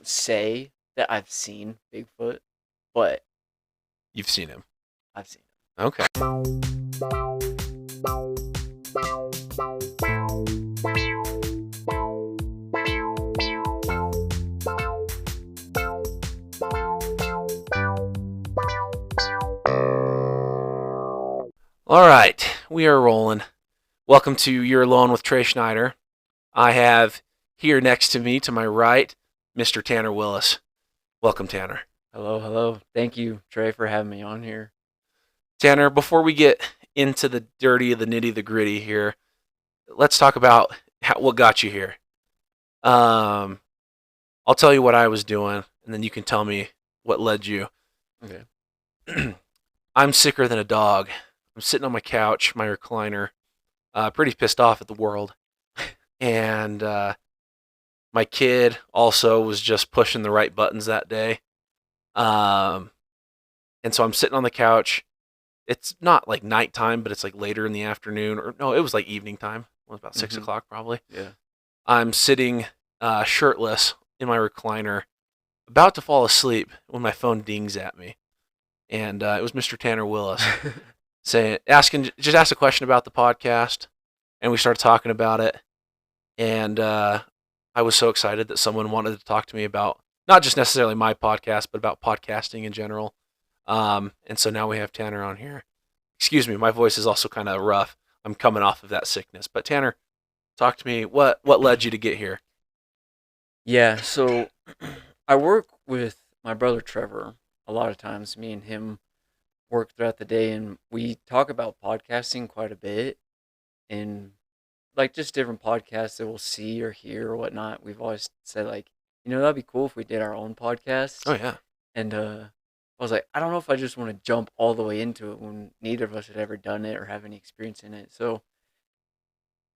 won't say that I've seen Bigfoot, but You've seen him. I've seen Okay. All right, we are rolling. Welcome to You're Alone with Trey Schneider. I have here next to me, to my right, Mr. Tanner Willis. Welcome, Tanner. Hello, hello. Thank you, Trey, for having me on here. Tanner, before we get into the dirty, the nitty, the gritty here, let's talk about what got you here. I'll tell you what I was doing, and then you can tell me what led you. Okay. I'm sicker than a dog. I'm sitting on my couch, my recliner, pretty pissed off at the world. And my kid also was just pushing the right buttons that day. And so I'm sitting on the couch. It's not like nighttime, but it's like later in the afternoon. Or no, it was like evening time. It was about 6 o'clock probably. Yeah. I'm sitting shirtless in my recliner, about to fall asleep when my phone dings at me. And it was Mr. Tanner Willis. Asked a question about the podcast, and we started talking about it. And I was so excited that someone wanted to talk to me about not just necessarily my podcast, but about podcasting in general. And so now we have Tanner on here. Excuse me, my voice is also kind of rough. I'm coming off of that sickness. But Tanner, talk to me. What led you to get here? Yeah, so I work with my brother Trevor a lot of times. Me and him work throughout the day, and we talk about podcasting quite a bit, and like just different podcasts that we'll see or hear or whatnot. We've always said like, that'd be cool if we did our own podcast. Oh yeah. And I was like, I don't know if I just want to jump all the way into it when neither of us had ever done it or have any experience in it. So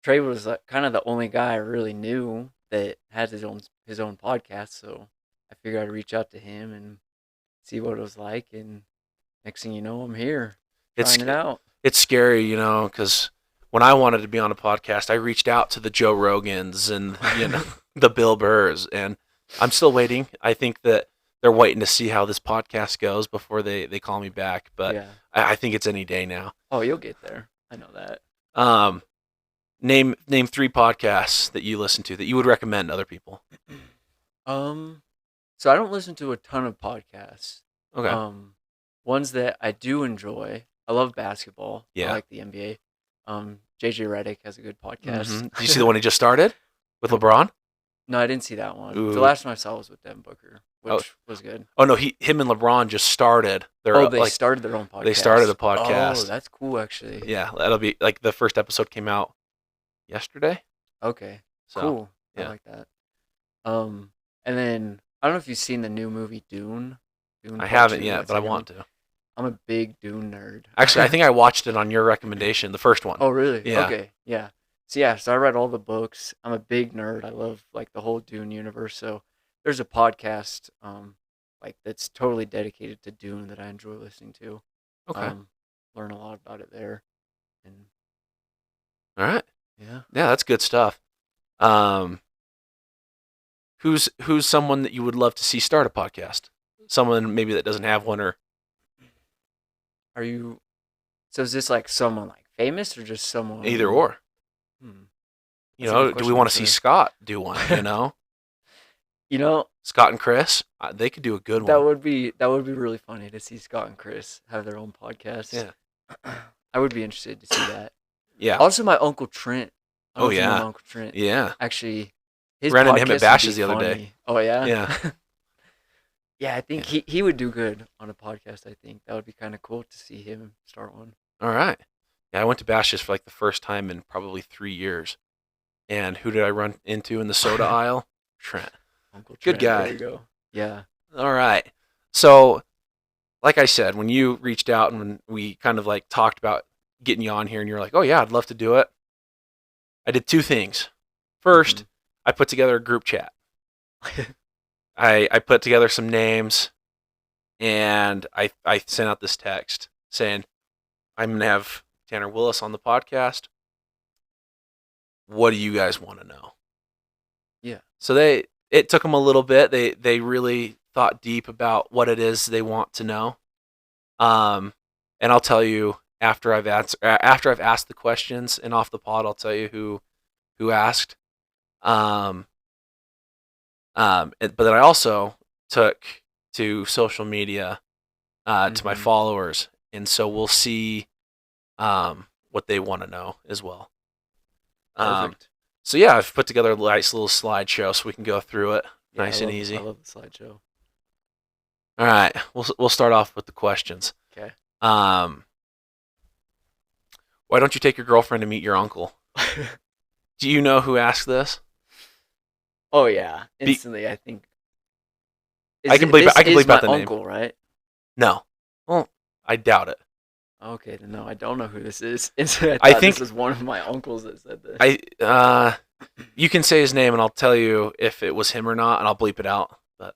Trey was like kind of the only guy I really knew that had his own podcast. So I figured I'd reach out to him and see what it was like. And next thing you know, I'm here trying it out. It's scary, because when I wanted to be on a podcast, I reached out to the Joe Rogans and the Bill Burrs, and I'm still waiting. I think that they're waiting to see how this podcast goes before they call me back. But yeah. I think it's any day now. Oh, you'll get there. I know that. Name 3 podcasts that you listen to that you would recommend to other people. So I don't listen to a ton of podcasts. Okay. Ones that I do enjoy. I love basketball. Yeah. I like the NBA. JJ Redick has a good podcast. Mm-hmm. Did you see the one he just started with LeBron? No, I didn't see that one. Ooh. The last one I saw was with Devin Booker, which was good. Oh no, him and LeBron just started. They started their own podcast. They started a podcast. Oh, that's cool, actually. Yeah, that'll be like the first episode came out yesterday. Okay, so, cool. Yeah. I like that. And then I don't know if you've seen the new movie Dune. I haven't yet, but I want to. I'm a big Dune nerd. Actually, I think I watched it on your recommendation, the first one. Oh, really? Yeah. Okay, yeah. So I read all the books. I'm a big nerd. I love like the whole Dune universe. So there's a podcast like that's totally dedicated to Dune that I enjoy listening to. Okay. Learn a lot about it there. And all right. Yeah. Yeah, that's good stuff. Who's someone that you would love to see start a podcast? Someone maybe that doesn't have one, or so is this like someone like famous or just someone either or? Do we want to see Scott do one? Scott and Chris, they could do a good one. That would be really funny to see Scott and Chris have their own podcast. Yeah. I would be interested to see that. Yeah. Also, my Uncle Trent. Oh yeah. Uncle Trent. Yeah. Actually, his ran podcast into him at Bash's the funny. other day. Oh yeah. Yeah. Yeah, I think he would do good on a podcast. I think that would be kind of cool to see him start one. All right. Yeah, I went to Bash's for like the first time in probably 3 years. And who did I run into in the soda aisle? Trent. Uncle Trent. Good guy. There you go. Yeah. All right. So, like I said, when you reached out and when we kind of like talked about getting you on here and you're like, oh yeah, I'd love to do it. I did 2 things. First, I put together a group chat. I put together some names, and I sent out this text saying, I'm going to have Tanner Willis on the podcast. What do you guys want to know? Yeah. So they it took them a little bit. They really thought deep about what it is they want to know. And I'll tell you after I've asked the questions and off the pod, I'll tell you who asked. But then I also took to social media to my followers, and so we'll see what they want to know as well. Perfect. So yeah, I've put together a nice little slideshow so we can go through it Yeah, nice and easy. I love the slideshow. All right, we'll start off with the questions. Okay. Why don't you take your girlfriend to meet your uncle? Do you know who asked this? Oh yeah, instantly. I think. I can believe out the name. Uncle, right? No. Well, I doubt it. Okay, then no, I don't know who this is. Instantly, I thought think this was one of my uncles that said this. you can say his name and I'll tell you if it was him or not, and I'll bleep it out. But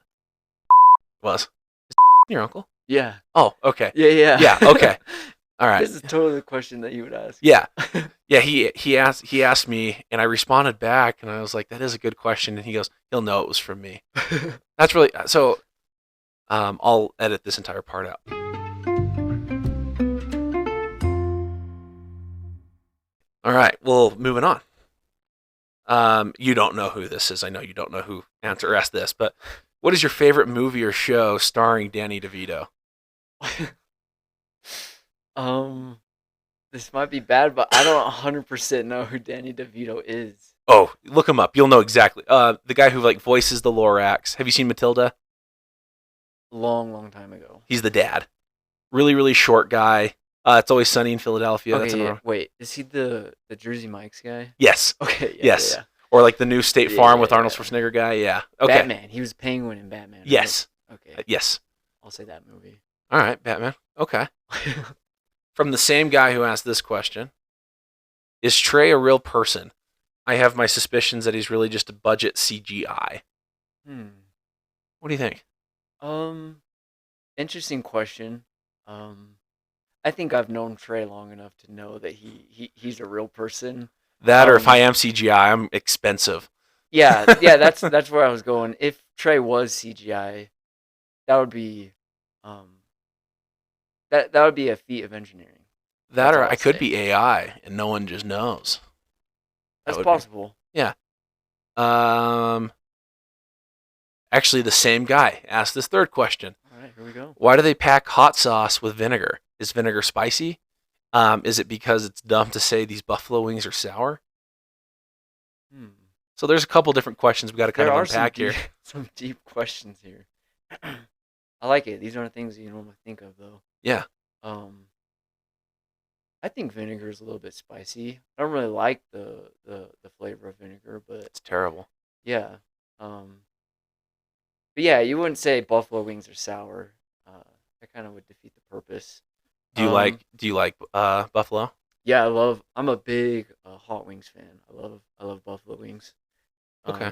it was. Is your uncle? Yeah. Oh, okay. Yeah. Yeah. Okay. All right. This is totally the question that you would ask. Yeah. Yeah. He asked me, and I responded back, and I was like, "That is a good question." And he goes, "He'll know it was from me." That's really so. I'll edit this entire part out. All right. Well, moving on. You don't know who this is. I know you don't know who asked this, but what is your favorite movie or show starring Danny DeVito? This might be bad, but I don't 100% know who Danny DeVito is. Oh, look him up. You'll know exactly. The guy who like voices the Lorax. Have you seen Matilda? Long time ago. He's the dad. Really, really short guy. It's Always Sunny in Philadelphia. Okay, That's another. Wait, is he the Jersey Mike's guy? Yes. Okay. Yes. Yeah. Or like the new State Farm with Arnold Schwarzenegger guy. Yeah. Okay. Batman. He was Penguin in Batman. Right? Yes. Okay. Yes. I'll say that movie. All right, Batman. Okay. From the same guy who asked this question, is Trey a real person? I have my suspicions that he's really just a budget CGI. What do you think? Interesting question. I think I've known Trey long enough to know that he's a real person. That or if I am CGI, I'm expensive. Yeah, that's where I was going. If Trey was CGI, that would be that would be a feat of engineering. That or I could be AI and no one just knows. That's possible. Yeah. Actually, the same guy asked this third question. All right, here we go. Why do they pack hot sauce with vinegar? Is vinegar spicy? Is it because it's dumb to say these buffalo wings are sour? So there's a couple different questions we got to kind of unpack here. Some deep questions here. I like it. These aren't things you normally think of, though. Yeah. I think vinegar is a little bit spicy. I don't really like the flavor of vinegar, but it's terrible. Yeah. But yeah, you wouldn't say buffalo wings are sour. That kind of would defeat the purpose. Do you like buffalo? Yeah, I'm a big hot wings fan. I love buffalo wings. Okay.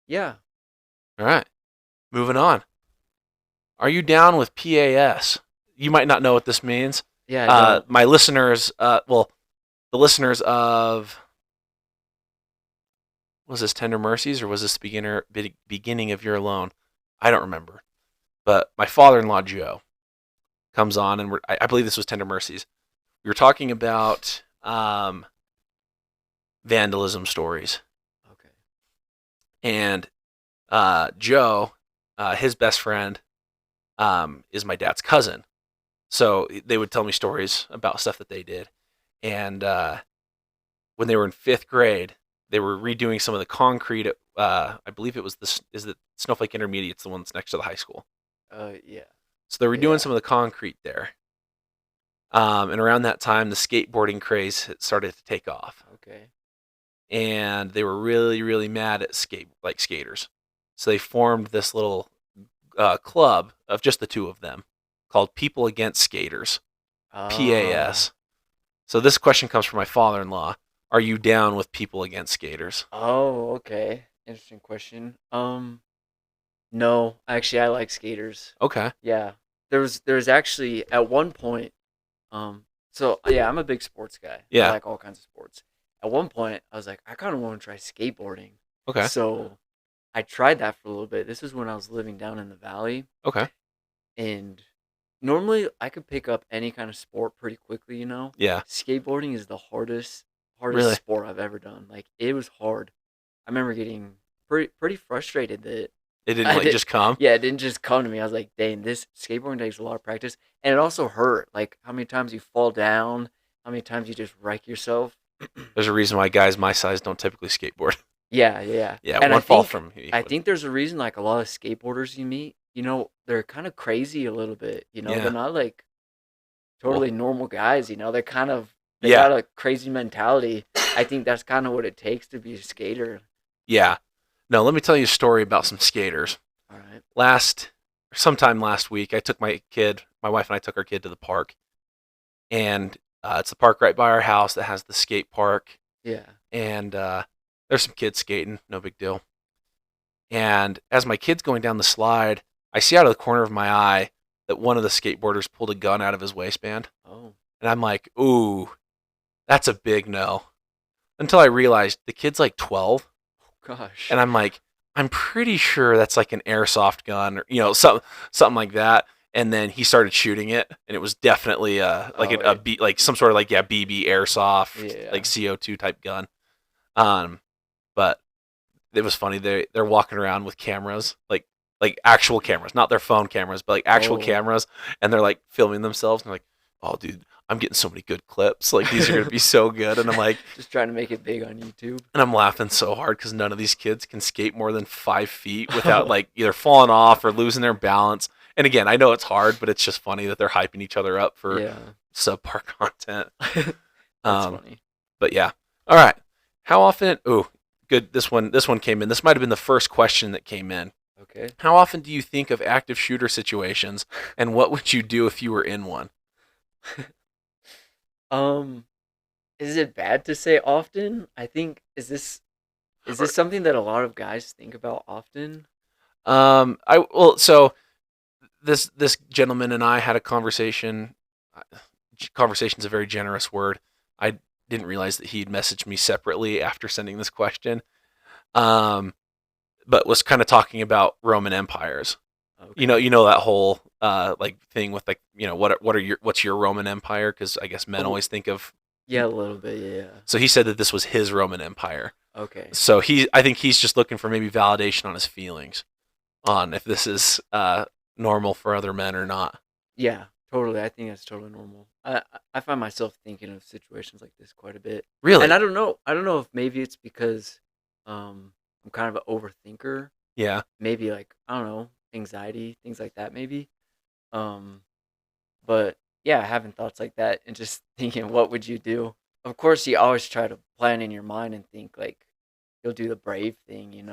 Yeah. All right. Moving on. Are you down with PAS? You might not know what this means. Yeah. My listeners, the listeners of, was this Tender Mercies or was this beginning of You're Alone? I don't remember. But my father-in-law, Joe, comes on, and I believe this was Tender Mercies. We were talking about vandalism stories. Okay. And Joe, his best friend, is my dad's cousin. So they would tell me stories about stuff that they did. And when they were in 5th grade, they were redoing some of the concrete at, I believe it was the Snowflake Intermediate. It's the one that's next to the high school. Yeah. So they were doing some of the concrete there. And around that time, the skateboarding craze had started to take off. Okay. And they were really, really mad at skaters. So they formed this little club of just the two of them called People Against Skaters, PAS. So this question comes from my father-in-law. Are you down with People Against Skaters? Oh, okay. Interesting question. No, actually, I like skaters. Okay. Yeah, there's actually at one point, so yeah, I'm a big sports guy. Yeah. I like all kinds of sports. At one point, I was like, I kind of want to try skateboarding. Okay. So I tried that for a little bit. This is when I was living down in the valley, Okay. and normally I could pick up any kind of sport pretty quickly. Yeah. Skateboarding is the hardest Really? sport I've ever done. Like it was hard. I remember getting pretty frustrated that It didn't I like did. just come. Yeah, it didn't just come to me. I was like, dang, this skateboarding takes a lot of practice, and it also hurt. Like how many times you fall down, how many times you just wreck yourself. There's a reason why guys my size don't typically skateboard. Yeah, yeah. Yeah, And one fall from you I would. think there's a reason like a lot of skateboarders you meet, they're kind of crazy a little bit, they're Yeah. not like Well, totally normal guys, they're kind of they yeah. got a crazy mentality. I think that's kind of what it takes to be a skater. Yeah. No, let me tell you a story about some skaters. All right. Sometime last week, my wife and I took our kid to the park, and it's the park right by our house that has the skate park, Yeah. and there's some kids skating, no big deal. And as my kid's going down the slide, I see out of the corner of my eye that one of the skateboarders pulled a gun out of his waistband, Oh, and I'm like, ooh, that's a big no. Until I realized the kid's like 12, gosh. and I'm like, I'm pretty sure that's like an airsoft gun or something like that. And then he started shooting it, and it was definitely like Oh, like some sort of like BB airsoft yeah. like CO2 type gun. But it was funny. They're walking around with cameras, like actual cameras, not their phone cameras, but like actual Oh. cameras, and they're like filming themselves. And they're like, "Oh, dude, I'm getting so many good clips. Like these are gonna be so good." And I'm like, Just trying to make it big on YouTube. and I'm laughing so hard because none of these kids can skate more than 5 feet without like either falling off or losing their balance. And again, I know it's hard, but it's just funny that they're hyping each other up for Yeah. subpar content. That's Um, funny. but yeah, all right. How often? Oh, good. This one came in. This might have been the first question that came in. Okay. How often do you think of active shooter situations, and what would you do if you were in one? Um, is it bad to say often? I think is this Or, something that a lot of guys think about often? so this gentleman and I had a conversation. Conversation's a very generous word. I didn't realize that he'd messaged me separately after sending this question. Um, but was kind of talking about Roman empires. Okay. You know that whole like thing with like what's your Roman Empire? Because I guess men Oh, always think of. yeah, a little bit, yeah. So he said that this was his Roman Empire. Okay. So I think he's just looking for maybe validation on his feelings on if this is normal for other men or not. Yeah, totally. I think that's totally normal. I find myself thinking of situations like this quite a bit. And Really? I don't know. I don't know if maybe it's because I'm kind of an overthinker. Yeah. Maybe like, I don't know, anxiety, things like that maybe. Um but yeah, having thoughts like that and just thinking what would you do? Of course, you always try to plan in your mind and think like you'll do the brave thing,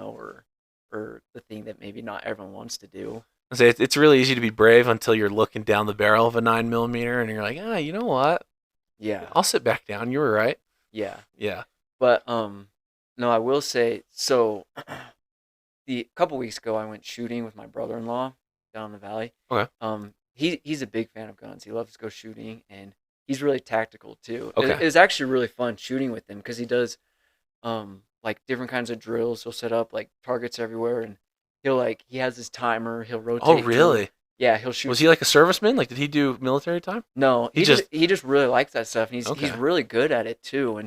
or the thing that maybe not everyone wants to do. I say it's really easy to be brave until you're looking down the barrel of a 9 millimeter and you're like, you know what? Yeah. I'll sit back down. You were right. Yeah. Yeah. But no, I will say so. The couple weeks ago, I went shooting with my brother-in-law down in the valley. Okay. He's a big fan of guns. He loves to go shooting, and he's really tactical too. It Okay. was actually really fun shooting with him because he does like different kinds of drills. He'll set up like targets everywhere, and he has his timer. He'll Oh, rotate through. really? Yeah, he'll shoot. Was he like a serviceman? Like, did he do military time? No, He he just really likes that stuff, and he's okay. really good at it too.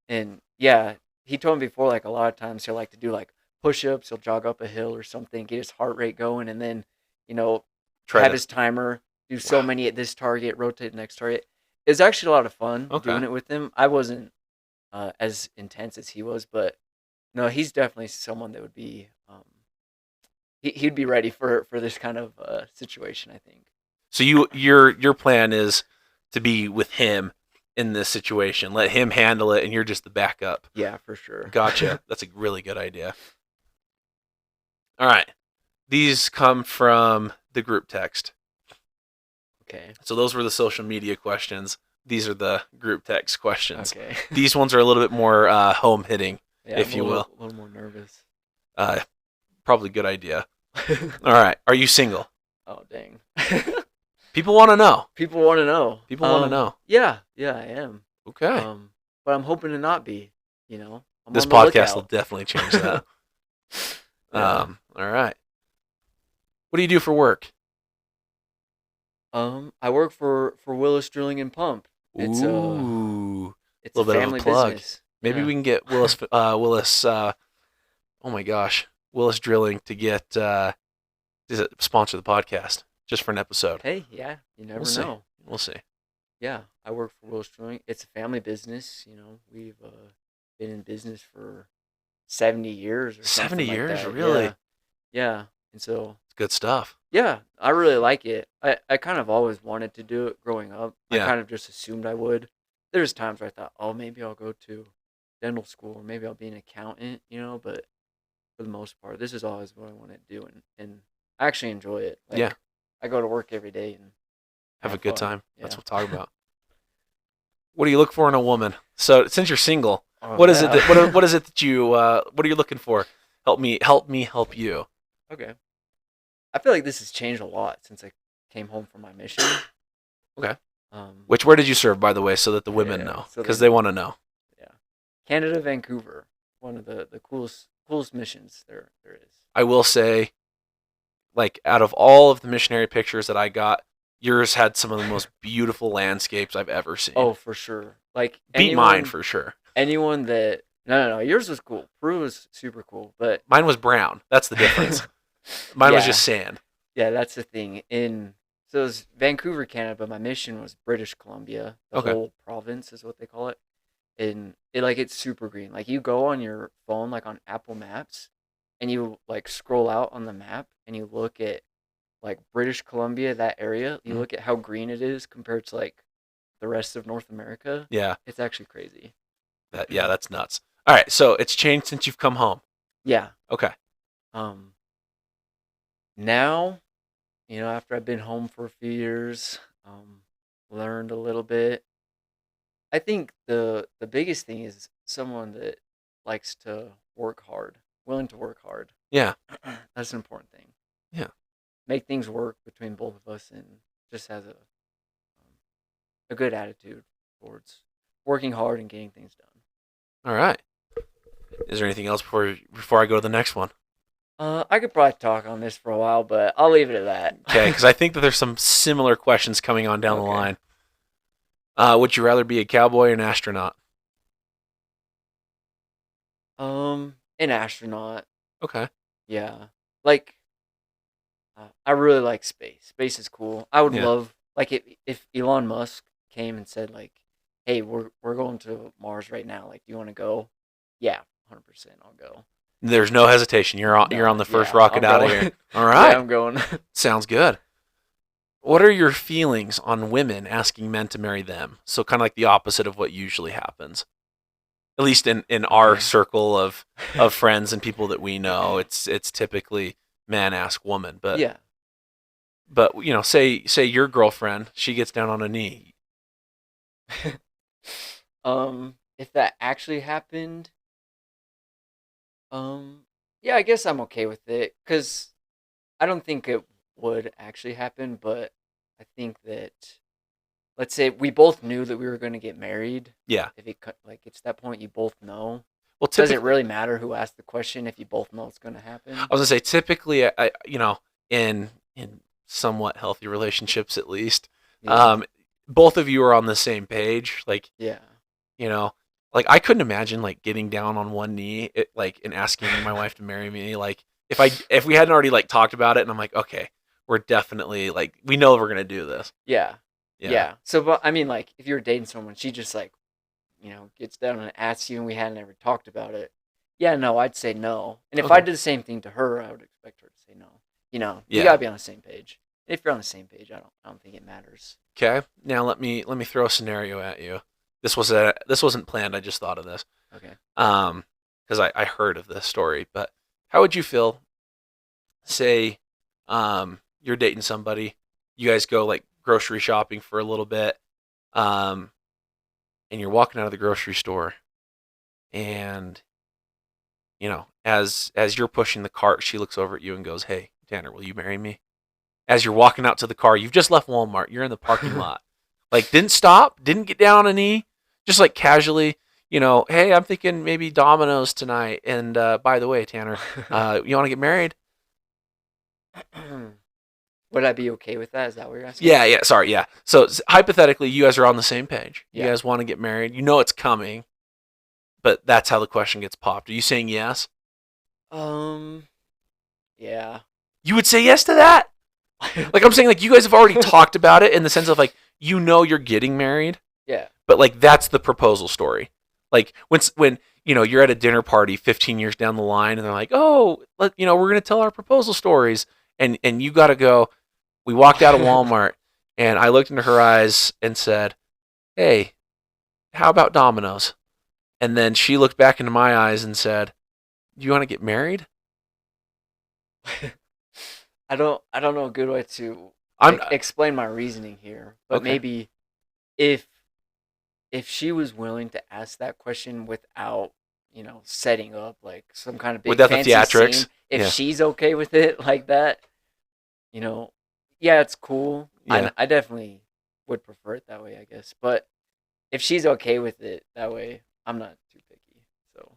And yeah, he told me before like a lot of times he'll like to do like push-ups. He'll jog up a hill or something, get his heart rate going, and then you know Try have to. his timer, do so Wow. many at this target, rotate the next target. It was actually a lot of fun Okay. doing it with him. I wasn't as intense as he was, but no, he's definitely someone that would be he'd be ready for this kind of situation. I think. So your plan is to be with him in this situation. Let him handle it, and you're just the backup. Yeah, for sure. Gotcha. That's a really good idea. All right. These come from the group text. Okay. So those were the social media questions. These are the group text questions. Okay. These ones are a little bit more home hitting, Yeah, if I'm you will. a little more nervous. Uh, Probably a good idea. All right. Are you single? Oh dang. People want to know. People want to know. People want to know. Yeah, yeah, I am. Okay. But I'm hoping to not be. I'm This on the podcast will lookout. definitely change that. Yeah. All right. What do you do for work? I work for Willis Drilling and Pump. Ooh, a It's a little bit of a family plug. business. Maybe Yeah. we can get Willis. Oh my gosh, Willis Drilling to get to sponsor the podcast just for an episode. Hey, yeah, you We'll never see. know. We'll see. Yeah, I work for Willis Drilling. It's a family business. We've been in business for 70 years or 70 something like years, that. really? Yeah. Yeah. And so, It's good stuff. yeah, I really like it. I kind of always wanted to do it growing up. I Yeah. kind of just assumed I would. There's times where I thought, oh, maybe I'll go to dental school or maybe I'll be an accountant, but for the most part, this is always what I want to do. And I actually enjoy it. Yeah. Like, I go to work every day and Have a have good fun. time. That's Yeah. what I'm talking about. What do you look for in a woman? So since you're single, Oh, what is it yeah. that what is it that you what are you looking for? Help me help you. Okay. I feel like this has changed a lot since I came home from my mission. Okay. Um, Where did you serve, by the way, so that the women Yeah, know, so because they they know. want to know. Yeah, Canada, Vancouver, one of the coolest missions there is. I will say, like, out of all of the missionary pictures that I got, yours had some of the most beautiful landscapes I've ever seen. Oh, for sure. Like Beat mine for sure. anyone that no, yours was cool. Peru was super cool, but Mine was brown. That's the difference. Mine was Yeah. just sand. Yeah, that's the thing. So it was Vancouver, Canada, but my mission was British Columbia. The Okay. whole province is what they call it. And it's super green. Like you go on your phone, like on Apple Maps, and you like scroll out on the map and you look at like British Columbia, that area, you Mhm. look at how green it is compared to like the rest of North America. Yeah. It's actually crazy. That's nuts. All right, so it's changed since you've come home. Yeah. Okay. Now, after I've been home for a few years, learned a little bit. I think the biggest thing is someone that likes to work hard, willing to work hard. Yeah. That's an important thing. Yeah. Make things work between both of us, and just has a good attitude towards working hard and getting things done. All right. Is there anything else before I go to the next one? I could probably talk on this for a while, but I'll leave it at that. Okay, because I think that there's some similar questions coming on down the Okay. line. Would you rather be a cowboy or an astronaut? An astronaut. Okay. Yeah. Like, I really like space. Space is cool. I would Yeah. love, like, if Elon Musk came and said, like, hey, we're going to Mars right now. Like, do you want to go? Yeah, 100%. I'll go. There's no hesitation. You're on the first Yeah, rocket I'm out of going. here. All right. Yeah, I'm going. Sounds good. What are your feelings on women asking men to marry them? So kind of like the opposite of what usually happens. At least in our Okay. circle of friends and people that we know, it's typically man ask woman. But Yeah. but say your girlfriend, she gets down on a knee. If that actually happened, yeah, I guess I'm okay with it because I don't think it would actually happen, but I think that let's say we both knew that we were going to get married. Yeah. If it gets to that point, you both know. Well, Does typically, it really matter who asked the question if you both know it's going to happen? I was gonna say typically, in somewhat healthy relationships at least, Yeah. both of you are on the same page. Like Yeah. like I couldn't imagine like getting down on one knee, and asking my wife to marry me. Like if we hadn't already like talked about it, and I'm like, okay, we're definitely like we know we're gonna do this. Yeah. Yeah. Yeah. So, but I mean, like, if you're dating someone, she just like, gets down and asks you, and we hadn't ever talked about it. Yeah, no, I'd say no. And if I Okay. did the same thing to her, I would expect her to say no. You Yeah. gotta be on the same page. If you're on the same page, I don't think it matters. Okay. Now let me throw a scenario at you. This wasn't planned. I just thought of this. Okay. Because I heard of this story. But how would you feel? Say, you're dating somebody, you guys go like grocery shopping for a little bit, and you're walking out of the grocery store, and as you're pushing the cart, she looks over at you and goes, "Hey, Tanner, will you marry me?" As you're walking out to the car, you've just left Walmart, you're in the parking lot, like didn't stop, didn't get down on a knee, just like casually, hey, I'm thinking maybe Domino's tonight. And by the way, Tanner, you want to get married? Would I be okay with that? Is that what you're asking? Yeah, yeah. Sorry, yeah. So hypothetically, you guys are on the same page. You Yeah. guys want to get married. You know it's coming, but that's how the question gets popped. Are you saying yes? Um. Yeah. You would say yes to that? Like I'm saying, like you guys have already talked about it in the sense of like you're getting married, Yeah. but like that's the proposal story. Like when you're at a dinner party 15 years down the line and they're like, oh, we're gonna tell our proposal stories, and you got to go. We walked out of Walmart, and I looked into her eyes and said, hey, how about Domino's? And then she looked back into my eyes and said, do you want to get married? I don't know a good way to I'm explain my reasoning here, but okay. maybe if she was willing to ask that question without, setting up like some kind of big Without the fancy scene, theatrics, if yeah, she's okay with it like that, you know, yeah, it's cool. yeah. I definitely would prefer it that way, I guess. But if she's okay with it that way, I'm not too picky. So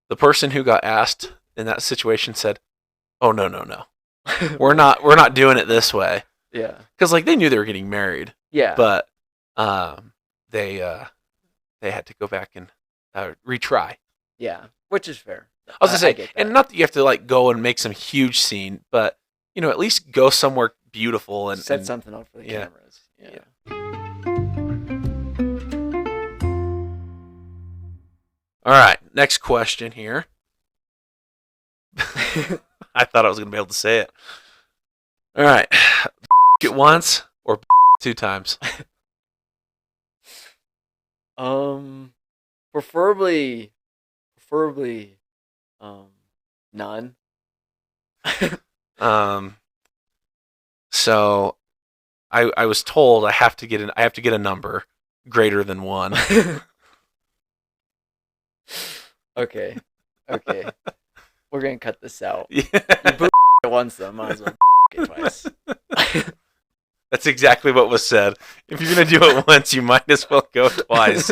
The person who got asked in that situation said, "Oh no, no, no, we're not doing it this way," yeah, because like they knew they were getting married, yeah, but they had to go back and retry. yeah, which is fair. I was gonna I say, get and that. not that you have to like go and make some huge scene, but at least go somewhere beautiful Set and something up for the yeah, cameras. yeah. Yeah. All right, next question here. I thought I was gonna be able to say it. All right, it once or two times. um, preferably, um, none. Um, so I was told I have to get a number greater than one. Okay, okay, we're gonna cut this out. Yeah. You boo it once, though. Might as well it twice. That's exactly what was said. If you're gonna do it once, you might as well go twice.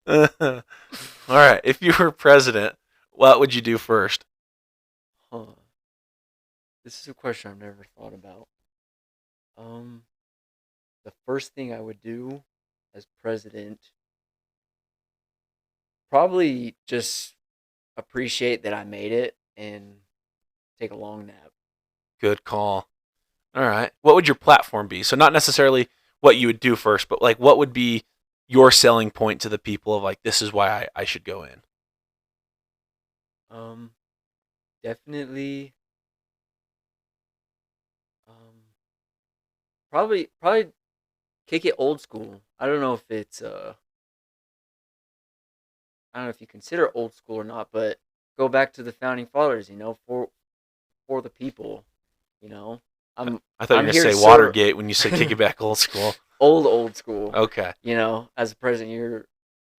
All right. If you were president, what would you do first? Huh. This is a question I've never thought about. Um, the first thing I would do as president, probably just appreciate that I made it and take a long nap. Good call. All right. What would your platform be? So not necessarily what you would do first, but like what would be your selling point to the people of like this is why I should go in. Um, definitely. Um, probably kick it old school. I don't know if it's I don't know if you consider old school or not, but go back to the founding fathers. For the people. You know, I'm I thought you were I'm gonna here to say serve. Watergate when you said kick it back old school. Old school. Okay. As a president,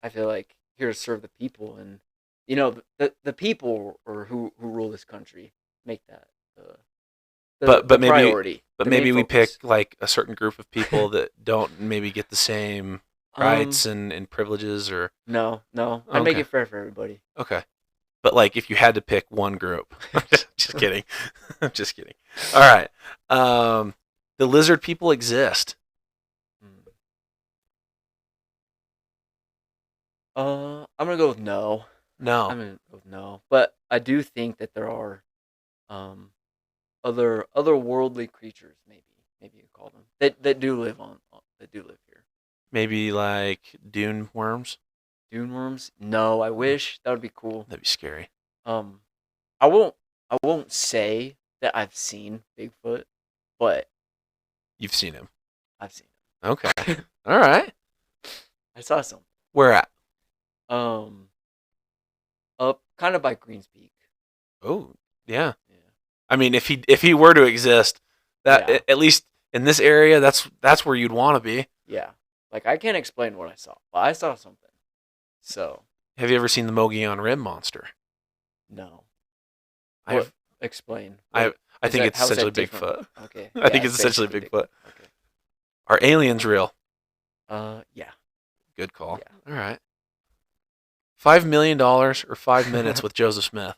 I feel like here to serve the people, and the people or who rule this country make that But the but maybe priority, but the main maybe we pick focus. like a certain group of people that don't maybe get the same Um, rights and privileges or no, I'd make okay. it fair for everybody. Okay. But like if you had to pick one group. Just kidding. I'm just kidding. All right. The lizard people exist. Mm. I'm gonna go with no. No. I'm gonna go with no, but I do think that there are um other worldly creatures, maybe you call them, that do live that do live here. Maybe like dune worms. Dune worms? No, I wish that would be cool. That'd be scary. Um, I won't say that I've seen Bigfoot, but You've seen him. I've seen Okay. him. All right. I saw some. Where at? Um, up kind of by Greenspeak. Oh, yeah. Yeah, I mean, if he were to exist, that yeah, at least in this area, that's where you'd want to be. yeah. Like I can't explain what I saw, but I saw something. So Have you ever seen the Mogollon Rim monster? no, what? I've Explain. I What I is think that? it's How is essentially that different? Bigfoot. Okay, I yeah, think it's it's essentially basically Bigfoot. Bigfoot. Okay. Are aliens real? Yeah, Good call. yeah. All right. $5 million or 5 minutes with Joseph Smith?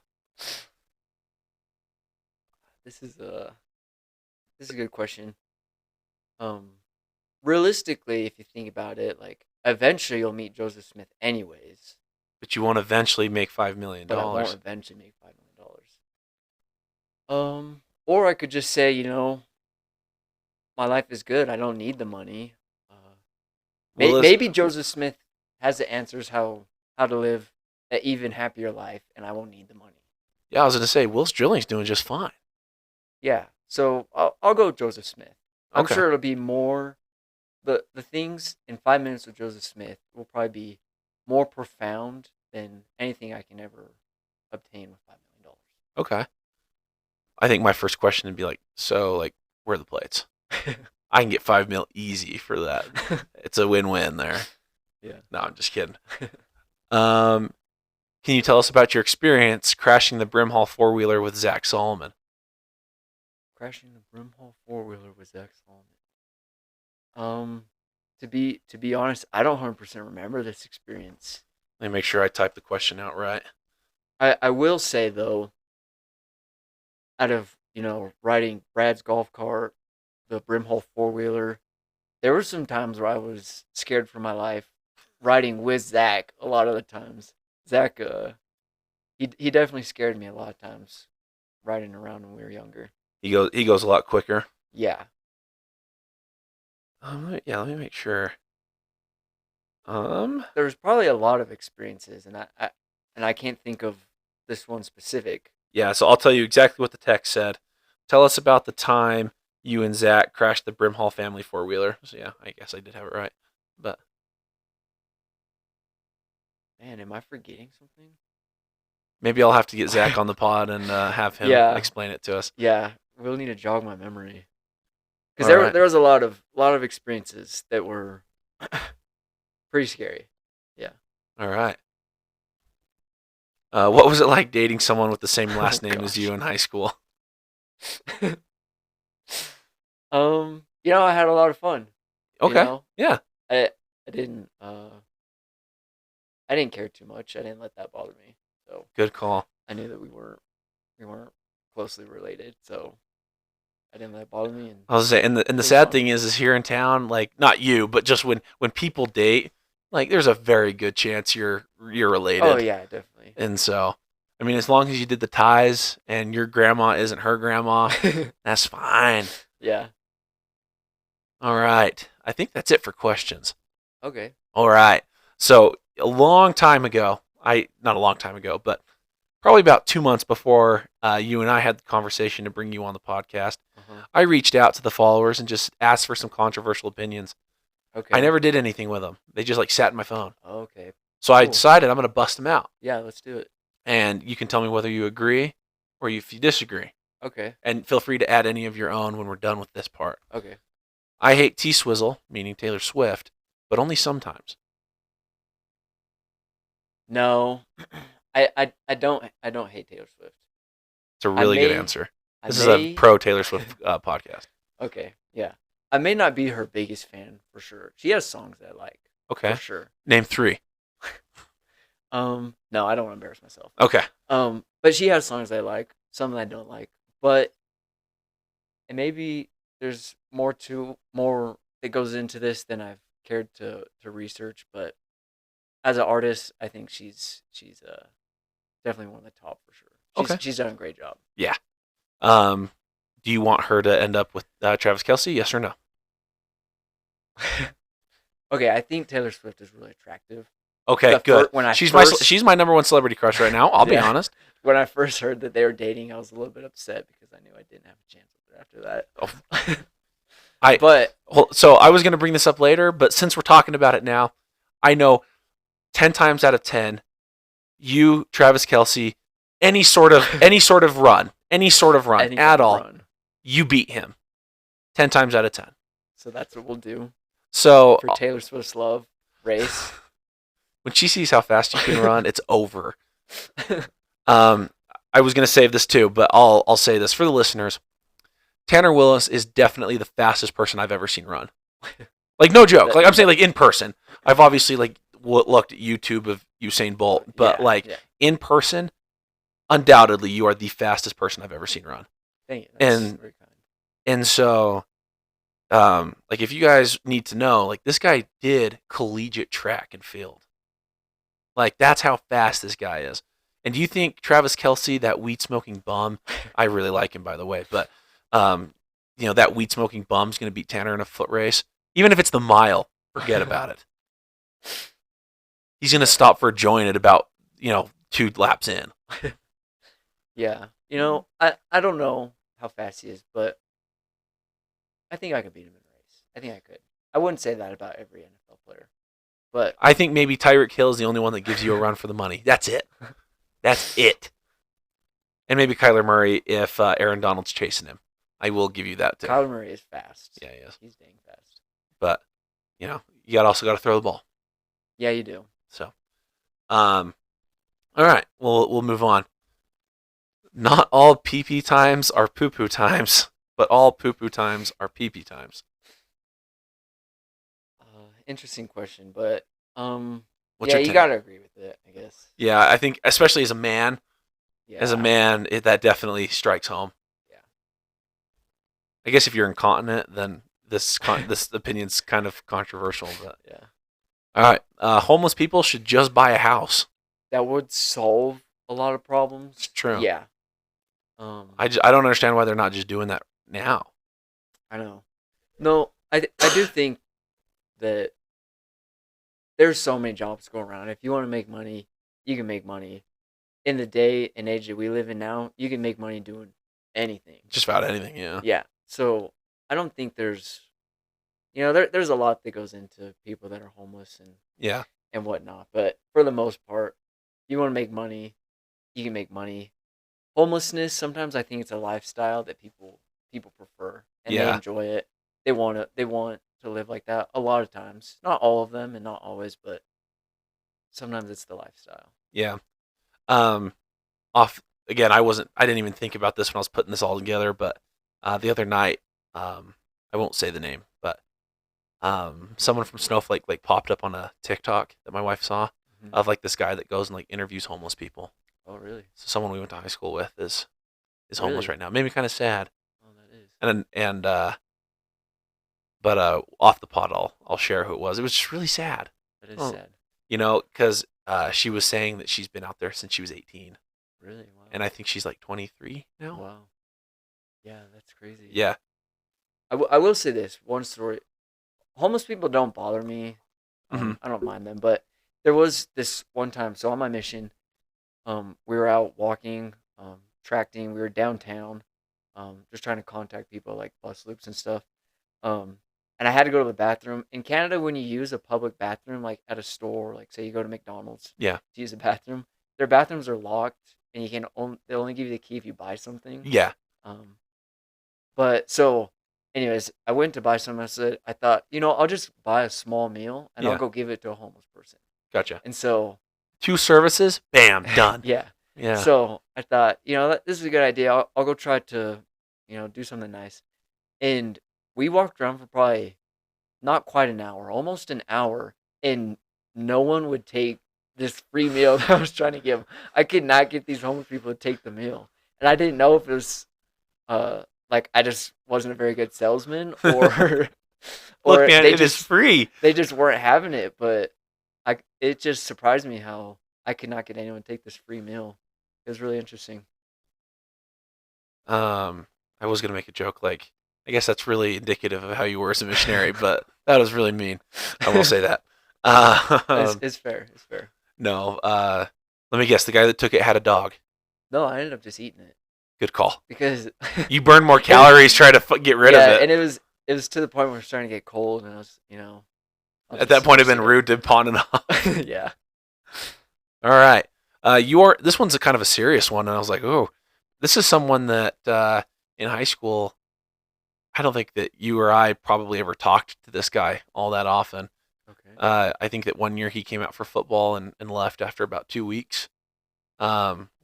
This is a good question. Um, Realistically, if you think about it, like eventually you'll meet Joseph Smith anyways, But you won't eventually make $5 million. but I won't eventually make $5 million. Or I could just say, my life is good. I don't need the money. Maybe Joseph Smith has the answers how to live an even happier life, and I won't need the money. Yeah, I was going to say, Will's Drilling's doing just fine. Yeah, so I'll go Joseph Smith. I'm Okay. sure it'll be more. The things in 5 minutes with Joseph Smith will probably be more profound than anything I can ever obtain with $5 Okay. I think my first question would be like, so, like, where are the plates? million. I can get $5 million easy for that. It's a win-win there. Yeah. No, I'm just kidding. Can you tell us about your experience crashing the Brimhall four-wheeler with Zach Solomon? Crashing the Brimhall four-wheeler with Zach Solomon. To be honest, I don't 100% remember this experience. Let me make sure I type the question out right. I will say though, out of riding Brad's golf cart, the Brimhall four-wheeler, there were some times where I was scared for my life riding with Zach. A lot of the times, Zach, he definitely scared me a lot of times riding around when we were younger. He goes a lot quicker. Yeah. Let me make sure. There's probably a lot of experiences, and I can't think of this one specific. Yeah, so I'll tell you exactly what the text said. Tell us about the time you and Zach crashed the Brimhall family four-wheeler. So yeah, I guess I did have it right. But Man, am I forgetting something? maybe I'll have to get Zach on the pod and have him explain it to us. Yeah, we'll need to jog my memory because All right. there was a lot of experiences that were pretty scary. Yeah. All right. What was it like dating someone with the same last name as you in high school? I had a lot of fun. Okay. Yeah. I didn't I didn't care too much. I didn't let that bother me. So Good call. I knew that we weren't closely related, so I didn't let it bother me. And I was saying, and the sad thing is here in town, like not you, but just when people date, like there's a very good chance you're related. Oh yeah, definitely. And so, I mean, as long as you did the ties and your grandma isn't her grandma, that's fine. Yeah. All right. I think that's it for questions. Okay. All right. So a long time ago, not a long time ago, but probably about 2 months before you and I had the conversation to bring you on the podcast, I reached out to the followers and just asked for some controversial opinions. Okay. I never did anything with them. They just like sat in my phone. Okay. So I decided I'm going to bust them out. Yeah, let's do it. And you can tell me whether you agree or if you disagree. Okay. And feel free to add any of your own when we're done with this part. Okay. I hate T-Swizzle, meaning Taylor Swift, but only sometimes. No, I don't hate Taylor Swift. It's a really good answer. This is a pro Taylor Swift podcast. Okay, yeah. I may not be her biggest fan for sure. She has songs that I like. Okay. For sure. Name 3. No, I don't want to embarrass myself. Okay. But she has songs I like, some that I don't like. But and maybe there's more that goes into this than I've cared to research, but as an artist, I think she's definitely one of the top for sure. She's done a great job. Yeah. Do you want her to end up with Travis Kelce? Yes or no? Okay, I think Taylor Swift is really attractive. Okay, good. She's my number one celebrity crush right now. I'll be honest. When I first heard that they were dating, I was a little bit upset because I knew I didn't have a chance with her after that. So I was going to bring this up later, but since we're talking about it now, I know 10 times out of 10, you, Travis Kelce, any sort of run at all, you beat him 10 times out of 10. So that's what we'll do. So for Taylor Swift's love race, when she sees how fast you can run, it's over. I was going to save this too, but I'll say this for the listeners. Tanner Willis is definitely the fastest person I've ever seen run. Like no joke. Like I'm saying, like in person. I've obviously like looked at YouTube of Usain Bolt, but Yeah, like yeah. in person, undoubtedly you are the fastest person I've ever seen run. Thank you. That's And very kind. and so like if you guys need to know, like this guy did collegiate track and field. Like that's how fast this guy is. And do you think Travis Kelsey, that weed smoking bum, I really like him by the way, but um, that weed smoking bum's gonna beat Tanner in a foot race, even if it's the mile, forget about it. He's gonna Yeah. stop for a joint at about 2 laps in. Yeah. I don't know how fast he is, but I think I could beat him in a race. I think I could. I wouldn't say that about every NFL player, but I think maybe Tyreek Hill is the only one that gives you a run for the money. That's it. That's it. And maybe Kyler Murray if Aaron Donald's chasing him. I will give you that too. Kyler Murray is fast. Yeah, he is. He's dang fast. But you also got to throw the ball. Yeah, you do. So, all right, we'll move on. Not all pee-pee times are poo-poo times, but all poo-poo times are pee-pee times. Interesting question, but What's yeah, your you take? gotta agree with it, I guess. Yeah, I think especially as a man, Yeah. that definitely strikes home. Yeah. I guess if you're incontinent, then this opinion's kind of controversial. But Yeah. all right, homeless people should just buy a house. That would solve a lot of problems. It's true. Yeah. I don't understand why they're not just doing that now. I know. No, I do think that there's so many jobs going around. If you want to make money, you can make money. In the day and age that we live in now, you can make money doing anything. Just about anything, yeah. Yeah. So I don't think there's, there's a lot that goes into people that are homeless Yeah. and whatnot. But for the most part, you want to make money, you can make money. Homelessness, sometimes I think it's a lifestyle that people prefer and they Yeah. enjoy it. They want to live like that a lot of times. Not all of them and not always, but sometimes it's the lifestyle. Yeah. Off again, I didn't even think about this when I was putting this all together, but the other night, I won't say the name, but someone from Snowflake like popped up on a TikTok that my wife saw Mm-hmm. of like this guy that goes and like interviews homeless people. Oh, really? So someone we went to high school with is homeless Really? right now. Made me kind of sad. Oh, that is. And but off the pod, I'll share who it was. It was just really sad. That is Oh, sad. because she was saying that she's been out there since she was 18, Really? Wow. and I think she's like 23 now. Wow. Yeah, that's crazy. Yeah. I will say this one story. Homeless people don't bother me. Mhm. I don't mind them, but there was this one time. So on my mission, we were out walking, tracting. We were downtown, just trying to contact people like bus loops and stuff. And I had to go to the bathroom. In Canada, when you use a public bathroom, like at a store, like say you go to McDonald's Yeah. to use a bathroom, their bathrooms are locked, and you can they only give you the key if you buy something. Yeah. But so, anyways, I went to buy some. I thought, I'll just buy a small meal and Yeah. I'll go give it to a homeless person. Gotcha. And so, 2 services, bam, done. yeah. Yeah. So I thought, this is a good idea. I'll go try to, do something nice. And we walked around for probably not quite an hour, almost an hour, and no one would take this free meal that I was trying to give 'em. I could not get these homeless people to take the meal, and I didn't know if it was, like I just wasn't a very good salesman, or, Look, man, they it is free. they just weren't having it. But it just surprised me how I could not get anyone to take this free meal. It was really interesting. I was gonna make a joke like, I guess that's really indicative of how you were as a missionary, but that was really mean. I will say that. It's fair. It's fair. No. Let me guess. The guy that took it had a dog. No, I ended up just eating it Good call. because You burned more calories trying to get rid of it. and it was to the point where it was starting to get cold, and I was, I was At that just point, it'd been upset. rude to pawn it off. Yeah. All right. This one's a kind of a serious one, and I was like, oh, this is someone that in high school, I don't think that you or I probably ever talked to this guy all that often. Okay. I think that one year he came out for football and left after about 2 weeks.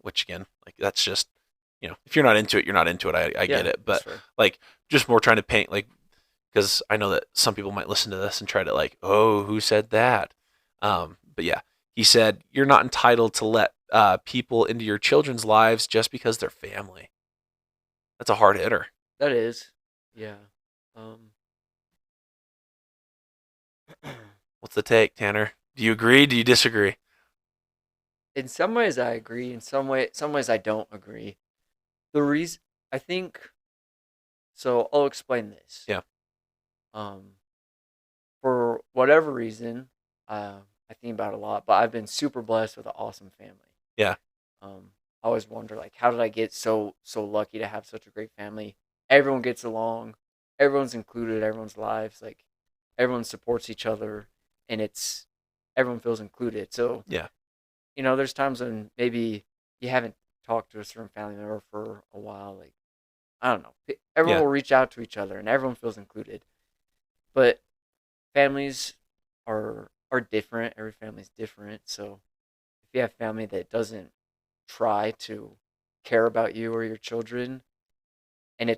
Which again, like that's just, if you're not into it, you're not into it. I get it, but that's fair. like just more trying to paint like, because I know that some people might listen to this and try to like, oh, who said that? But But yeah, he said you're not entitled to let people into your children's lives just because they're family. That's a hard hitter. That is. Yeah. Um, What's the take, Tanner? Do you agree? Do you disagree? in some ways I agree. In some ways I don't agree. The reason I think so. I'll explain this. Yeah. Um, for whatever reason, I think about it a lot, but I've been super blessed with an awesome family. Yeah. I always wonder, like, how did I get so lucky to have such a great family? Everyone gets along, everyone's included, everyone's lives, like, everyone supports each other, and everyone feels included. So, Yeah. there's times when maybe you haven't talked to a certain family member for a while, like, I don't know, everyone Yeah. will reach out to each other, and everyone feels included. But families are different. Every family's different. So if you have family that doesn't try to care about you or your children, and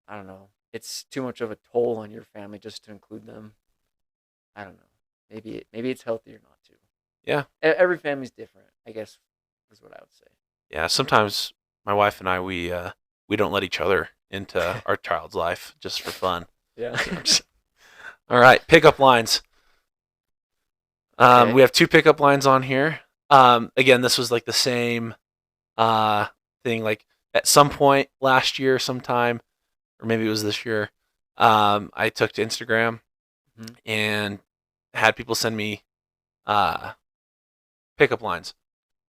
I don't know, it's too much of a toll on your family just to include them. I don't know. Maybe it's healthier not to. Yeah. Every family's different, I guess, is what I would say. Yeah. Sometimes my wife and I we don't let each other into our child's life just for fun. Yeah. All right, pickup lines. Okay. We have 2 pickup lines on here. Again, this was like the same thing. Like at some point last year, sometime, or maybe it was this year, I took to Instagram Mhm. and had people send me pickup lines.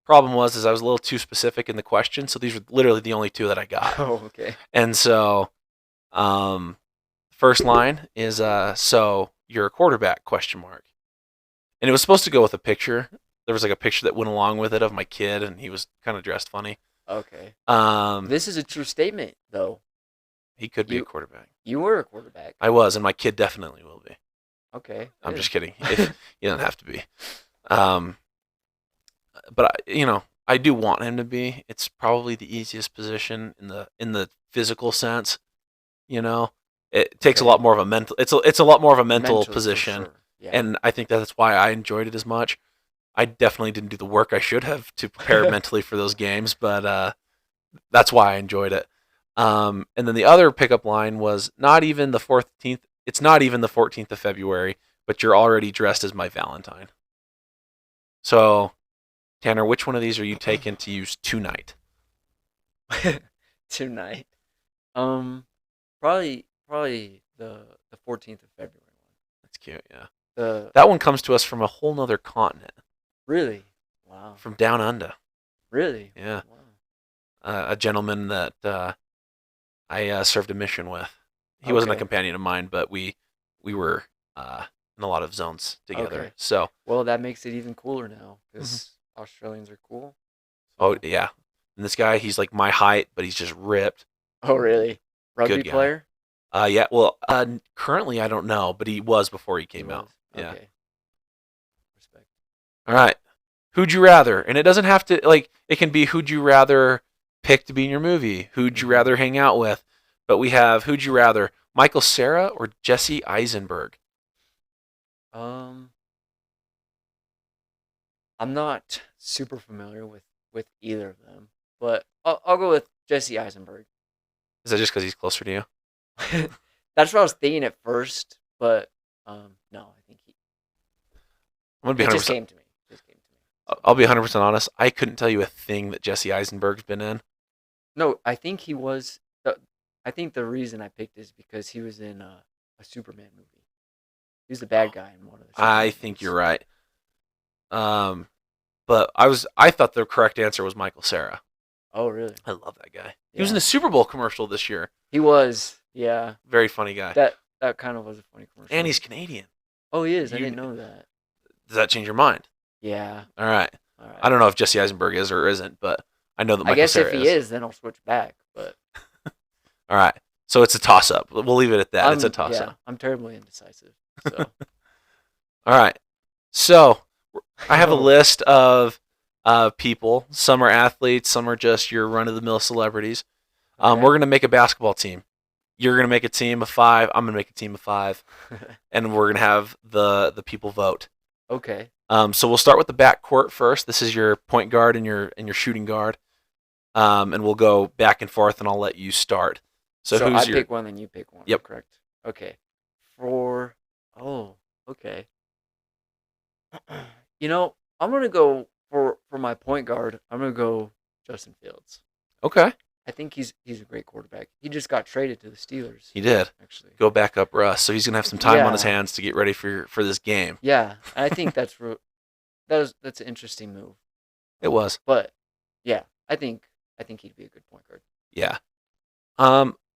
Problem was I was a little too specific in the question, so these were literally the only 2 that I got. Oh, okay. And so, first line is so you're a quarterback ? And it was supposed to go with a picture. There was like a picture that went along with it of my kid, and he was kind of dressed funny. Okay. Um, This is a true statement, though. he could be a You quarterback. you were a quarterback. I was, and my kid definitely will be. Okay. I'm Good. just kidding. You don't have to be. But I do want him to be. It's probably the easiest position in the physical sense. You know, it takes a Okay. lot more of a mental. It's a lot more of a mental Mentally, for position, sure. Yeah. and I think that's why I enjoyed it as much. I definitely didn't do the work I should have to prepare mentally for those games, but that's why I enjoyed it. And then the other pickup line was not even the 14th. It's not even the 14th of February, but you're already dressed as my Valentine. So, Tanner, which one of these are you taking to use tonight? Tonight. Um, probably the 14th of February one. That's cute, yeah. The That one comes to us from a whole nother continent, Really? Wow. from down under. Really? Yeah. Wow. A gentleman that I served a mission with. He wasn't a Okay. companion of mine, but we were in a lot of zones together. Okay. So, Well, that makes it even cooler now because Australians are cool. oh So- yeah, and this guy, he's like my height, but he's just ripped. Oh, really? Rugby Good guy. player? Yeah. Well, currently I don't know, but he was before he He came out. was. Yeah. Okay. Respect. All right. Who'd you rather? And it doesn't have to it can be who'd you rather pick to be in your movie, who'd you Mhm. rather hang out with, but we have who'd you rather, Michael Cera or Jesse Eisenberg? Um, I'm not super familiar with either of them, but I'll go with Jesse Eisenberg. Is that just because he's closer to you? That's what I was thinking at first, but no, I think I'm gonna be it 100. just came to me. Just came to me. I'll be 100% honest. I couldn't tell you a thing that Jesse Eisenberg's been in. No, I think he was. I think the reason I picked is because he was in a Superman movie. He was the bad guy in one of the. I Superman think movies. you're right. But I thought the correct answer was Michael Cera. Oh, really? I love that guy. He was in Yeah. a Super Bowl commercial this year. He was. Yeah. Very funny guy. That kind of was a funny commercial. And he's Canadian. Oh, he is. I You- didn't know that. Does that change your mind? Yeah. All right. All right. I don't know if Jesse Eisenberg is or isn't, but I know that Michael I guess Cera if he is, then I'll switch back. But All right. So it's a toss up. We'll leave it at that. It's a toss yeah, up. I'm terribly indecisive. So All right. So I have a Oh. list of people. Some are athletes. Some are just your run of the mill celebrities. Okay. We're gonna make a basketball team. You're gonna make a team of 5. I'm gonna make a team of 5, and we're gonna have the people vote. Okay. So we'll start with the back court first. This is your point guard and your shooting guard. And we'll go back and forth, and I'll let you start. So So I who's your? pick one, then you pick one. Yep. Correct. Okay. For oh, okay. I'm gonna go for my point guard. I'm gonna go Justin Fields. Okay. I think he's a great quarterback. He just got traded to the Steelers. He did. Actually. Go back up Russ. So he's gonna have some time on his Yeah. hands to get ready for this game. Yeah, and I think that's an interesting move. It was. But yeah, I think he'd be a good point guard. Yeah.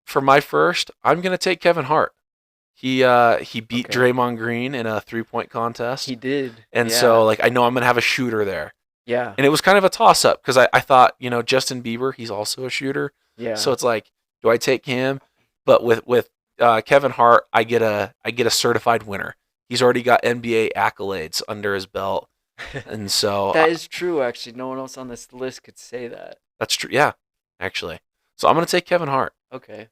For my first, I'm gonna take Kevin Hart. He beat Okay. Draymond Green in a 3-point contest, He did. and Yeah. so like I know I'm gonna have a shooter there. Yeah. And it was kind of a toss up because I thought, Justin Bieber, he's also a shooter. Yeah. So it's like, do I take him? But with Kevin Hart, I get a certified winner. He's already got NBA accolades under his belt, and so That is true. Actually, no one else on this list could say that. that's true. Yeah, actually. So I'm gonna take Kevin Hart. Okay.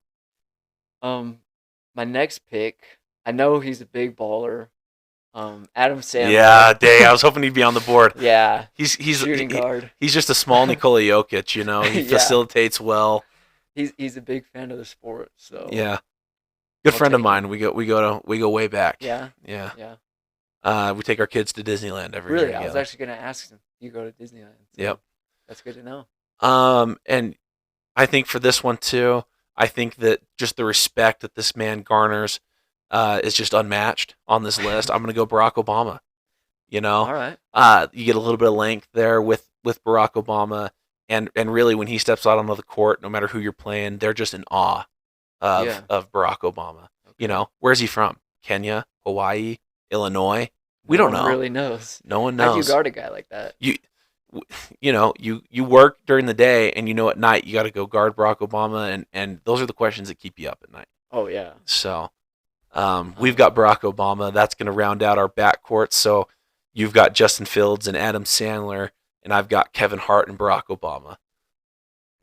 My next pick. I know he's a big baller. Adam Sandler. Yeah, dang. I was hoping he'd be on the board. Yeah. He's Shooting guard. he's just a small Nikola Jokic. He Yeah. facilitates well. He's a big fan of the sport. So Yeah, good I'll friend of take mine. him. We go way back. Yeah. Yeah. Yeah. We take our kids to Disneyland every Really, year I was together. actually gonna ask him. You go to Disneyland. So Yep. That's good to know. And I think for this one too, I think that just the respect that this man garners is just unmatched on this list. I'm gonna go Barack Obama. All right. You get a little bit of length there with Barack Obama, and really when he steps out onto the court, no matter who you're playing, they're just in awe of Yeah. Barack Obama. Okay. Where's he from? Kenya, Hawaii, Illinois? We No don't one know. really knows. No one How do you knows. guard a guy like that? You work during the day, and at night you got to go guard Barack Obama, and those are the questions that keep you up at night. Oh yeah. So we've got Barack Obama. That's going to round out our backcourt. So you've got Justin Fields and Adam Sandler, and I've got Kevin Hart and Barack Obama.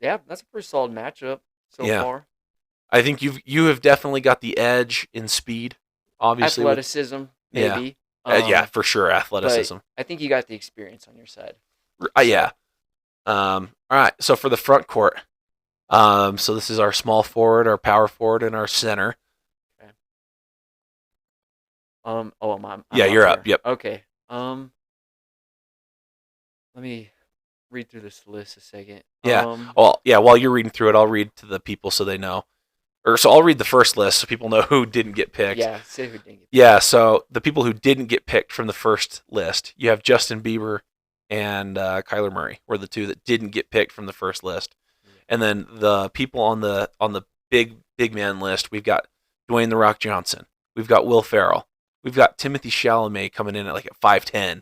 Yeah, that's a pretty solid matchup so Yeah. far. I think you have definitely got the edge in speed. Obviously, Athleticism, Yeah. maybe. yeah, for sure, athleticism. I think you got the experience on your side. Yeah. All right. So for the front court, so this is our small forward, our power forward, and our center. I'm Yeah, up you're here. up. Yep. Okay. Let me read through this list a second. Yeah. Well, yeah. While you're reading through it, I'll read to the people so they know. So I'll read the first list so people know who didn't get picked. Yeah, say who didn't get picked. Yeah. So the people who didn't get picked from the first list, you have Justin Bieber and Kyler Murray were the two that didn't get picked from the first list. And then the people on the big man list, we've got Dwayne the Rock Johnson, we've got Will Ferrell, we've got Timothy Chalamet coming in at 5'10",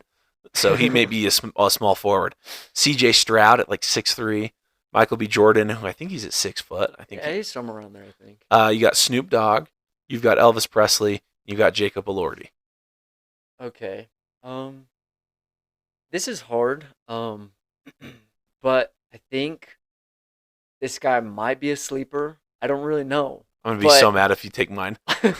so he may be a small forward. C.J. Stroud at 6'3", Michael B. Jordan, who I think he's at 6 foot. I think he's somewhere around there. I think. You got Snoop Dogg, you've got Elvis Presley, you've got Jacob Elordi. Okay. This is hard. But I think this guy might be a sleeper. I don't really know. I'm gonna be so mad if you take mine. I'm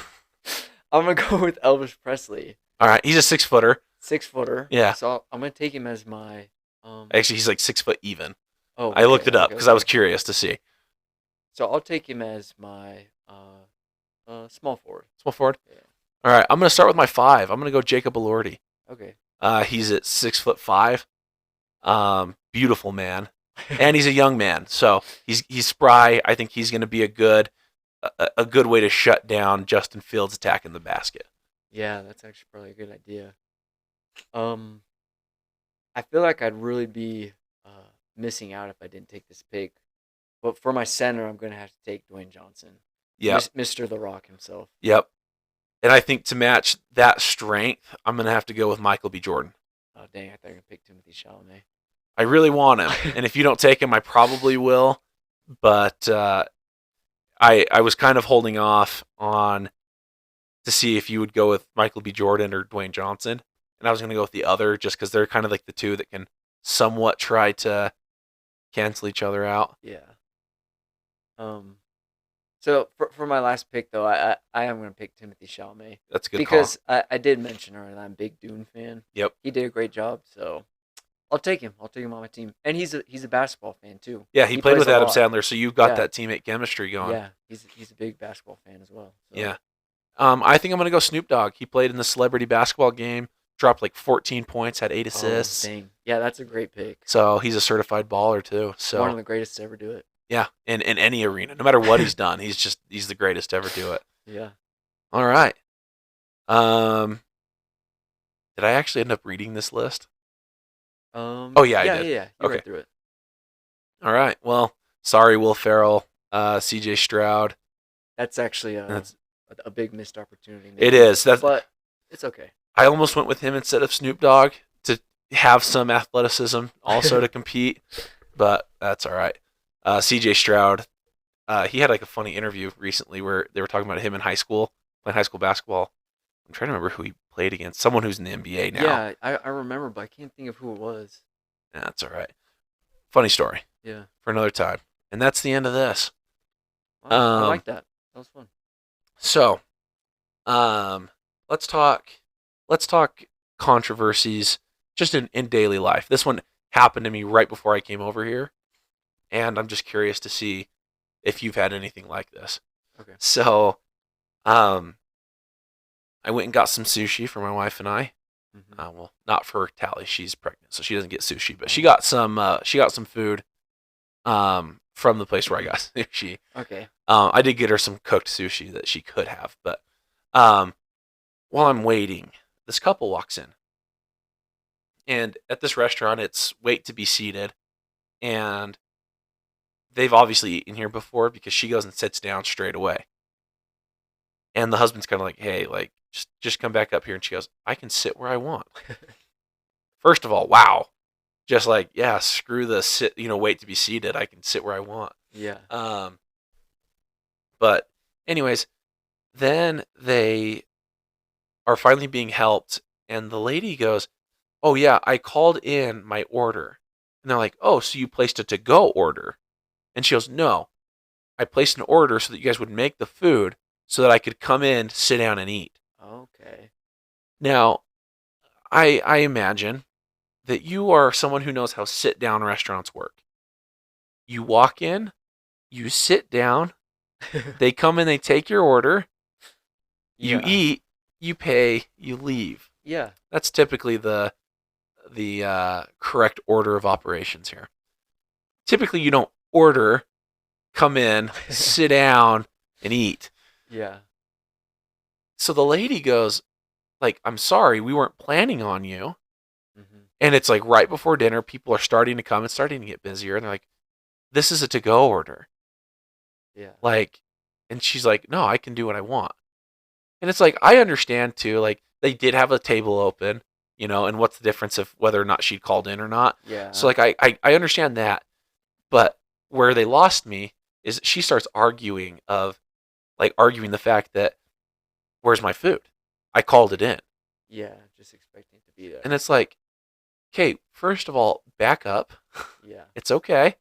gonna go with Elvis Presley. All right, he's a 6 footer. 6-footer. Yeah. So I'm gonna take him as my. Actually, he's 6 foot even. Oh. I looked it up because I was curious to see. So I'll take him as my small forward. Small forward. Yeah. All right, I'm gonna start with my 5. I'm gonna go Jacob Elordi. Okay. He's at 6'5". Beautiful man, and he's a young man, so he's spry. I think he's gonna be a good way to shut down Justin Fields attacking the basket. Yeah, that's actually probably a good idea. I feel like I'd really be missing out if I didn't take this pick. But for my center, I'm going to have to take Dwayne Johnson. Yeah. Mr. The Rock himself. Yep. And I think to match that strength, I'm going to have to go with Michael B. Jordan. Oh, dang, I thought you were going to pick Timothy Chalamet. I really want him. And if you don't take him, I probably will. But I was kind of holding off on to see if you would go with Michael B. Jordan or Dwayne Johnson. And I was going to go with the other just because they're kind of the two that can somewhat try to cancel each other out. Yeah. So for my last pick though, I am gonna pick Timothy Chalamet That's a good call. because I did mention earlier that I'm a big Dune fan. Yep. He did a great job, so I'll take him. I'll take him on my team, and he's a basketball fan too. Yeah, he He played plays with a Adam lot. Sandler, so you've got Yeah, that teammate chemistry going. yeah. He's a big basketball fan as well. So Yeah. I think I'm gonna go Snoop Dogg. He played in the celebrity basketball game, dropped like 14 points, had 8 oh assists. dang, yeah, that's a great pick. So he's a certified baller too. One So of the greatest to ever do it. yeah, in any arena, no matter what he's done, he's the greatest to ever do it. Yeah. All right. Um, did I actually end up reading this list? Oh yeah, I Yeah, did. yeah, yeah. You Okay. read through it. All right. Well, sorry, Will Ferrell, C.J. Stroud. That's actually That's a big missed opportunity. it Maybe. is. That's But it's okay. I almost went with him instead of Snoop Dogg to have some athleticism also to compete, but that's all right. C.J. Stroud, he had like a funny interview recently where they were talking about him in high school, playing high school basketball. I'm trying to remember who he played against. Someone who's in the NBA now. Yeah, I remember, but I can't think of who it was. That's all right. Funny story Yeah. for another time. And that's the end of this. Wow, I like that. That was fun. So, let's talk controversies just in daily life. This one happened to me right before I came over here, and I'm just curious to see if you've had anything like this. Okay. So, I went and got some sushi for my wife and I. Mm-hmm. Well, not for Tally; she's pregnant, so she doesn't get sushi. But she Oh. got some. She got some food. From the place where I got sushi. Okay. I did get her some cooked sushi that she could have, but while I'm waiting, this couple walks in, and at this restaurant, it's wait to be seated, and they've obviously eaten here before because she goes and sits down straight away, and the husband's kind of like, "Hey, like just come back up here," and she goes, "I can sit where I want." First of all, wow. Just like, yeah, screw the sit, wait to be seated. I can sit where I want. Yeah. But anyways, then they are finally being helped, and the lady goes, "Oh yeah, I called in my order." And they're like, "Oh, so you placed a to-go order?" And she goes, "No, I placed an order so that you guys would make the food so that I could come in, sit down, and eat." Okay. Now, I imagine that you are someone who knows how sit-down restaurants work. You walk in, you sit down, they come in, they take your order, you Yeah. eat, you pay, you leave. Yeah. That's typically the correct order of operations here. Typically, you don't order, come in, sit down, and eat. Yeah. So the lady goes, like, "I'm sorry, we weren't planning on you." Mm-hmm. And it's like right before dinner, people are starting to come and starting to get busier, and they're like, "This is a to-go order." Yeah. Like, and she's like, "No, I can do what I want." And it's like, I understand too, like, they did have a table open, and what's the difference of whether or not she'd called in or not. Yeah. So, like, I understand that. But where they lost me is she starts arguing the fact that, where's my food? I called it in. Yeah. Just expecting it to be there. And it's like, okay, first of all, back up. Yeah. It's okay.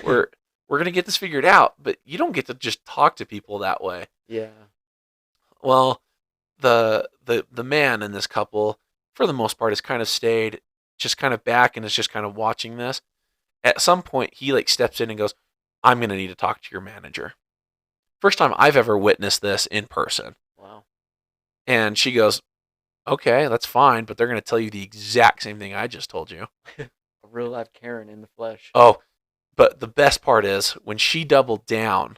We're going to get this figured out, but you don't get to just talk to people that way. Yeah. Well, the man in this couple, for the most part, has kind of stayed just kind of back and is just kind of watching this. At some point, he like steps in and goes, "I'm going to need to talk to your manager." First time I've ever witnessed this in person. Wow. And she goes, "Okay, that's fine, but they're going to tell you the exact same thing I just told you." A real life Karen in the flesh. Oh, but the best part is when she doubled down,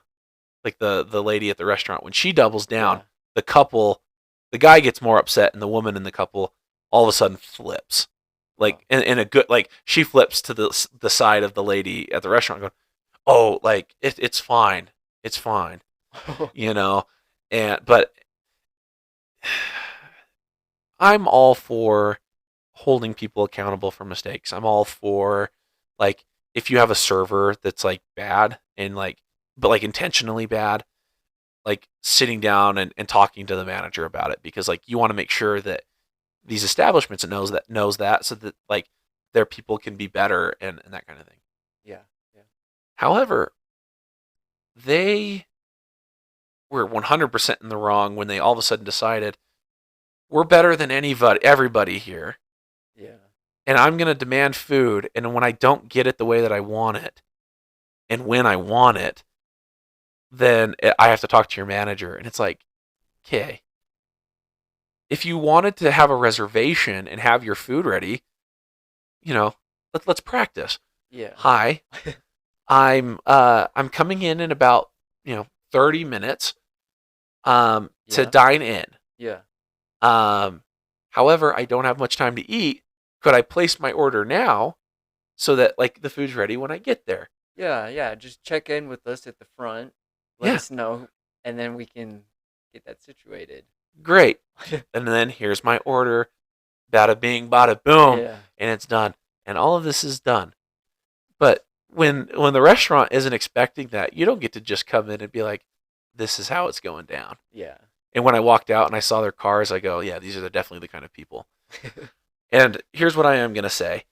like the lady at the restaurant, when she doubles down, the guy gets more upset, and the woman in the couple all of a sudden flips, like in a good, like she flips to the side of the lady at the restaurant, going, "Oh, like it's fine, it's fine," and but I'm all for holding people accountable for mistakes. I'm all for, like, if you have a server that's like bad and like, but like intentionally bad, like sitting down and talking to the manager about it, because like you want to make sure that these establishments knows that so that like their people can be better and that kind of thing. Yeah. Yeah. However, they were 100% in the wrong when they all of a sudden decided we're better than everybody here, Yeah. and I'm going to demand food, and when I don't get it the way that I want it, and when I want it, then I have to talk to your manager. And it's like, okay, if you wanted to have a reservation and have your food ready, let's practice. Yeah. Hi, I'm coming in about 30 minutes to Yeah. dine in. Yeah. Um, However, I don't have much time to eat. Could I place my order now so that like the food's ready when I get there? Yeah. Yeah. Just check in with us at the front. Let Yeah, us know, and then we can get that situated. great. And then here's my order. Bada bing, bada boom, Yeah. and it's done. And all of this is done. But when the restaurant isn't expecting that, you don't get to just come in and be like, "This is how it's going down." Yeah. And when I walked out and I saw their cars, I go, "Yeah, these are definitely the kind of people." And here's what I am gonna say: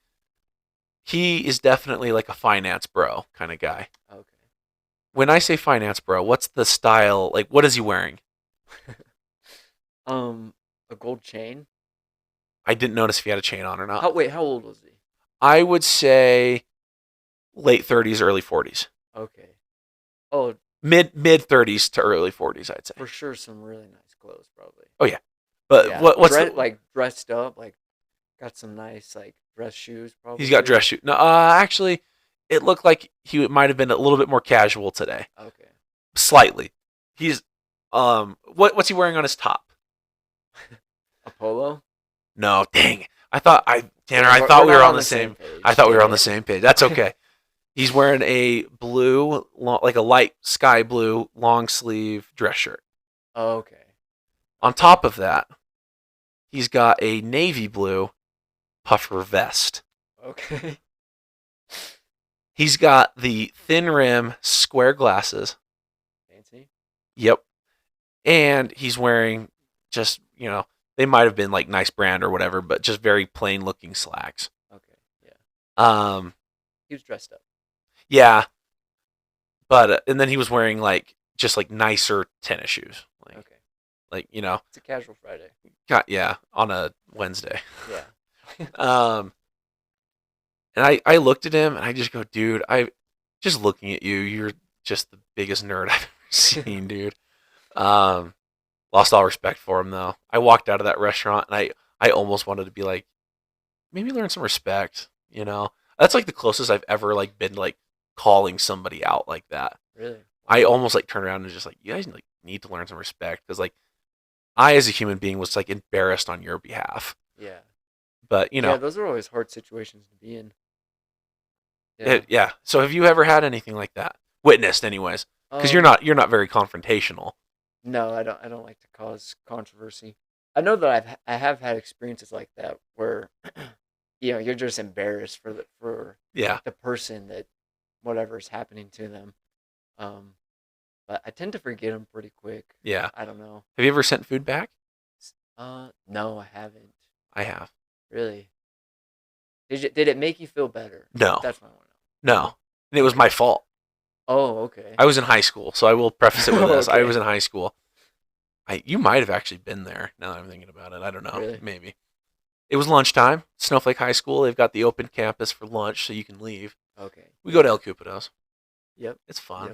he is definitely like a finance bro kind of guy. Okay. When I say finance bro, what's the style? Like, what is he wearing? A gold chain. I didn't notice if he had a chain on or not. How old was he? I would say late 30s, early 40s. Okay. Oh, Mid 30s to early 40s, I'd say. for sure, some really nice clothes, probably. Oh yeah, but Yeah. what's the, Like dressed up, like got some nice like dress shoes, he's got probably. dress shoes. No, actually, it looked like he might have been a little bit more casual today, Okay. slightly. He's what's he wearing on his top? A polo. No, dang. Tanner, Yeah, I we're thought we not were on on the the same same. I page. thought we were on the Yeah. same page. That's okay. He's wearing a blue, like a light sky blue long sleeve dress shirt. Okay. On top of that, he's got a navy blue puffer vest. Okay. He's got the thin rim square glasses. Fancy. Yep. And he's wearing just, they might have been like nice brand or whatever, but just very plain looking slacks. Okay. Yeah. Um, He was dressed up. yeah, but and then he was wearing like just like nicer tennis shoes, Okay. like It's a casual Friday. yeah, on a Wednesday. Yeah. Um, and I looked at him and I just go, dude, I just looking at you, you're just the biggest nerd I've ever seen, dude. Um, Lost all respect for him though. I walked out of that restaurant and I almost wanted to be like, maybe learn some respect. That's like the closest I've ever like been like calling somebody out like that. Really? I Wow. almost like turned around and just like, you guys like need to learn some respect because like I as a human being was like embarrassed on your behalf. Yeah. But Yeah, those are always hard situations to be in. Yeah. yeah. So have you ever had anything like that witnessed, anyways? Because you're Um. not you're not very confrontational. No, I don't. I don't like to cause controversy. I know that I have had experiences like that where, you're just embarrassed for Yeah, the person that whatever's happening to them. Um, but I tend to forget them pretty quick. yeah. I don't know. Have you ever sent food back? No, I haven't. I have. Really? Did it make you feel better? No, That's what I want to know. no. And it was my fault. Oh, okay. I was in high school, so I will preface it with this. I was Okay. in high school. You might have actually been there. Now that I'm thinking about it, I don't know. Really? Maybe it was lunchtime. Snowflake High School. They've got the open campus for lunch, so you can leave. Okay. We go to El Cupido's. Yep. It's fun.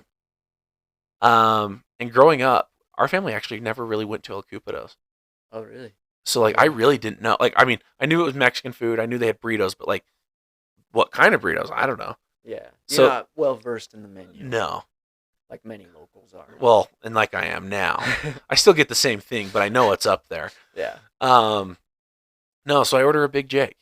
Yep. And growing up, our family actually never really went to El Cupido's. Oh, really? So like, I Yeah. really didn't know. Like, I mean, I knew it was Mexican food. I knew they had burritos, but like, what kind of burritos? I don't know. Yeah. You're So not well versed in the menu no. like many locals are. Well, and like I am now, I still get the same thing, but I know it's up there. Yeah. No, so I order a Big Jake,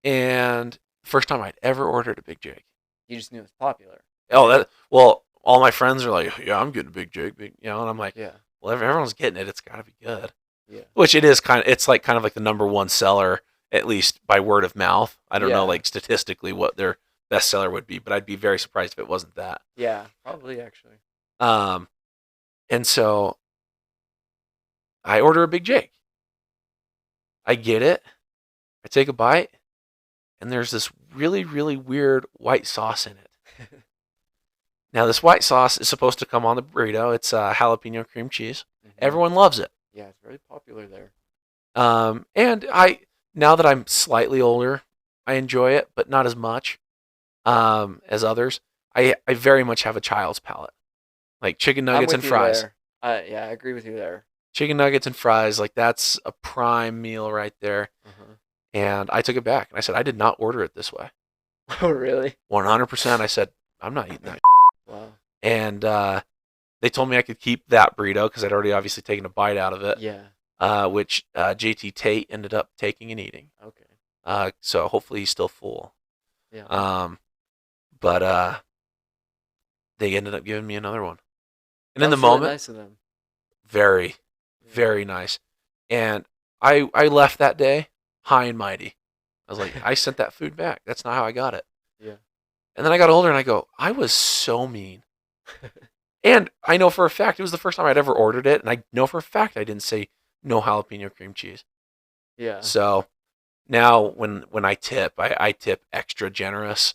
and first time I'd ever ordered a Big Jake. You just knew it was popular. Oh, well, all my friends are like, yeah, I'm getting a Big Jake, and I'm like, Yeah. well, if everyone's getting it, it's got to be good. Yeah. Which it is it's like kind of like the number one seller, at least by word of mouth. I don't know, Yeah. like statistically, what their best seller would be, but I'd be very surprised if it wasn't that. Yeah. Probably actually. Um, and so I order a Big Jake. I get it. I take a bite, and there's this really, really weird white sauce in it. Now, this white sauce is supposed to come on the burrito. It's jalapeno cream cheese. Mm-hmm. Everyone loves it. Yeah, it's very popular there. And now that I'm slightly older, I enjoy it, but not as much as others. I very much have a child's palate. Like chicken I'm nuggets and with you fries. there. Yeah, I agree with you there. Chicken nuggets and fries, like that's a prime meal right there. Uh-huh. And I took it back and I said, I did not order it this way. Oh, really? 100%. I said, I'm not eating that. Wow. And they told me I could keep that burrito because I'd already obviously taken a bite out of it, which JT Tate ended up taking and eating. Okay. So hopefully he's still full. Yeah. But they ended up giving me another one. And That in the was really moment, nice of them. very, Yeah. very nice. And I left that day high and mighty. I was like, I sent that food back. That's not how I got it. Yeah. And then I got older and I go, I was so mean. And I know for a fact it was the first time I'd ever ordered it, and I know for a fact I didn't say no jalapeno cream cheese. Yeah. So now when I tip, I tip extra generous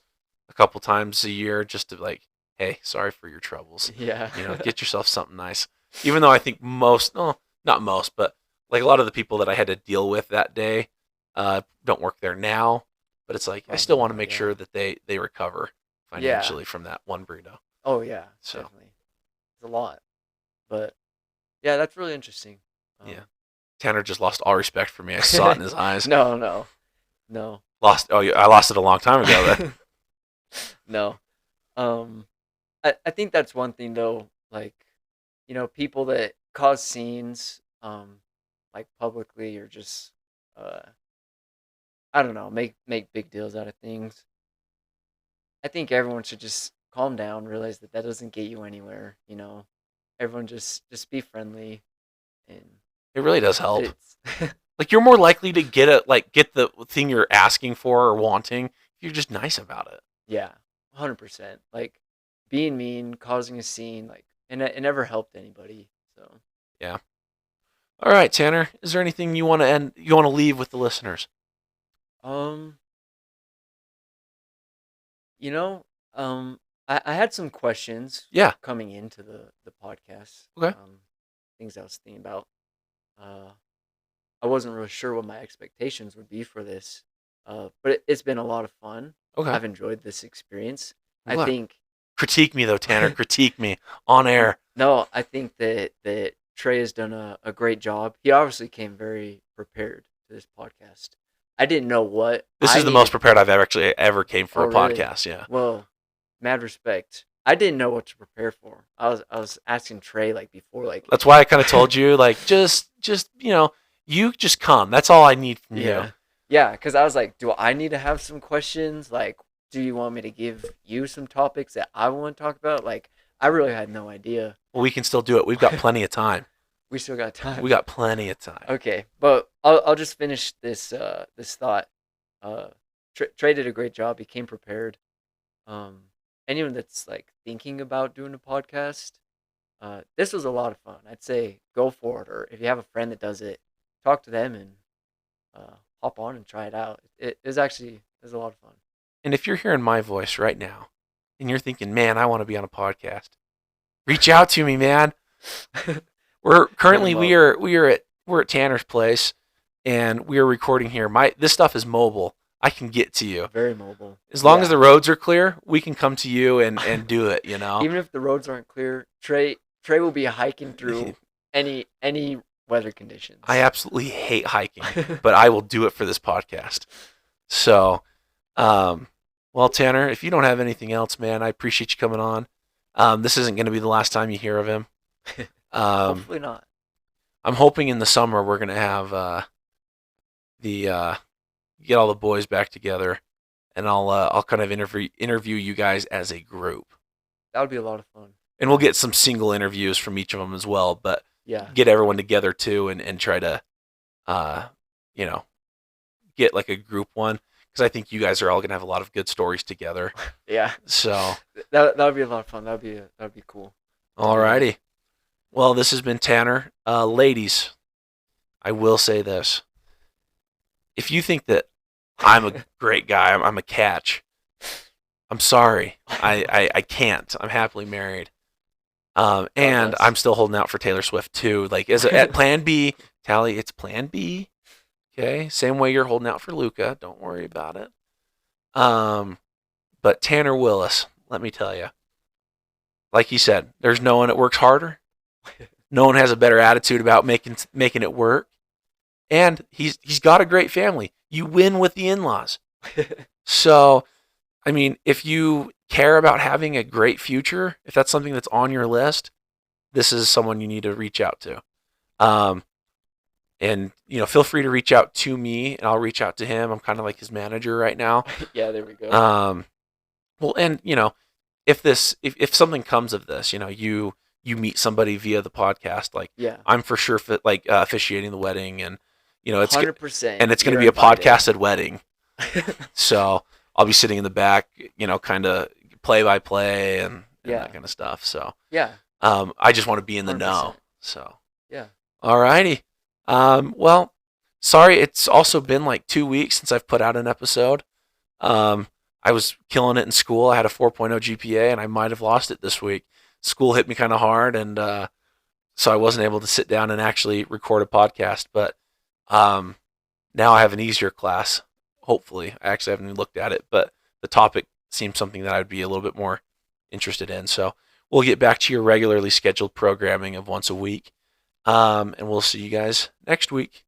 a couple times a year just to like, hey, sorry for your troubles. Yeah. Get yourself something nice. Even though I think not most, but like a lot of the people that I had to deal with that day don't work there now. But it's like I still want to make sure that they recover financially from that one burrito. Oh yeah, So. definitely. It's a lot, but yeah, that's really interesting. Yeah, Tanner just lost all respect for me. I saw it in his eyes. No. Lost. Oh, I lost it a long time ago. Then. No. I think that's one thing though. Like, people that cause scenes, like publicly or just, I don't know, make big deals out of things. I think everyone should just calm down, realize that doesn't get you anywhere. Everyone just be friendly, and It really does help. it's Like you're more likely to get the thing you're asking for or wanting if you're just nice about it. yeah, 100%. Like being mean, causing a scene, like, and it never helped anybody. So Yeah. All right, Tanner. Is there anything you want to leave with the listeners? um, you know, I had some questions. Yeah. Coming into the podcast. Okay. Things I was thinking about. I wasn't really sure what my expectations would be for this. But it's been a lot of fun. Okay. I've enjoyed this experience. I'm I glad. think. Critique me though, Tanner. Critique me on air. No, I think that Trey has done a great job. He obviously came very prepared to this podcast. I didn't know what. This is the most prepared I've ever came for a podcast. Yeah. Well, mad respect. I didn't know what to prepare for. I was asking Trey like before, like. That's why I kind of told you like just you just come. That's all I need from you. Yeah, because I was like, do I need to have some questions? Like, do you want me to give you some topics that I want to talk about? Like, I really had no idea. Well, we can still do it. We've got plenty of time. We still got time. We got plenty of time. Okay, but I'll just finish this thought. Trey did a great job. He came prepared. Anyone that's like thinking about doing a podcast, this was a lot of fun. I'd say go for it, or if you have a friend that does it, talk to them and hop on and try it out. It was a lot of fun. And if you're hearing my voice right now, and you're thinking, man, I want to be on a podcast, reach out to me, man. We're currently we're at Tanner's place, and we are recording here. This stuff is mobile. I can get to you. Very mobile. As long as the roads are clear, we can come to you and do it. Even if the roads aren't clear, Trey will be hiking through any weather conditions. I absolutely hate hiking, but I will do it for this podcast. So, well, Tanner, if you don't have anything else, man, I appreciate you coming on. This isn't going to be the last time you hear of him. Hopefully not. I'm hoping in the summer we're going to have get all the boys back together, and I'll kind of interview you guys as a group. That would be a lot of fun. And we'll get some single interviews from each of them as well, but yeah, get everyone together too and try to, get like a group one, because I think you guys are all gonna have a lot of good stories together. Yeah. So that would be a lot of fun. That would be cool. Alrighty. Well, this has been Tanner. Ladies, I will say this. If you think that I'm a great guy, I'm a catch, I'm sorry. I can't. I'm happily married. God And bless. I'm still holding out for Taylor Swift too. Like at Plan B, Tally, it's Plan B. Okay, same way you're holding out for Luca. Don't worry about it. Um, but Tanner Willis, let me tell you, like you said, there's no one that works harder. No one has a better attitude about making it work. And he's got a great family. You win with the in-laws. So, I mean, if you care about having a great future, if that's something that's on your list, this is someone you need to reach out to. Um, and feel free to reach out to me, and I'll reach out to him. I'm kind of like his manager right now. Yeah, there we go. Well, and if something comes of this, you meet somebody via the podcast, like Yeah, I'm for sure officiating the wedding, and it's 100%. and it's going to You're be a invited. podcasted wedding. So I'll be sitting in the back, kind of play by play and Yeah, that kind of stuff. So yeah, I just want to be in the 100%. know. So Yeah. alrighty. Well, sorry, it's also been like 2 weeks since I've put out an episode. I was killing it in school. I had a 4.0 GPA, and I might have lost it this week. School hit me kind of hard, and so I wasn't able to sit down and actually record a podcast. But now I have an easier class. Hopefully, I actually haven't even looked at it, but the topic seems something that I'd be a little bit more interested in. So we'll get back to your regularly scheduled programming of once a week, and we'll see you guys next week.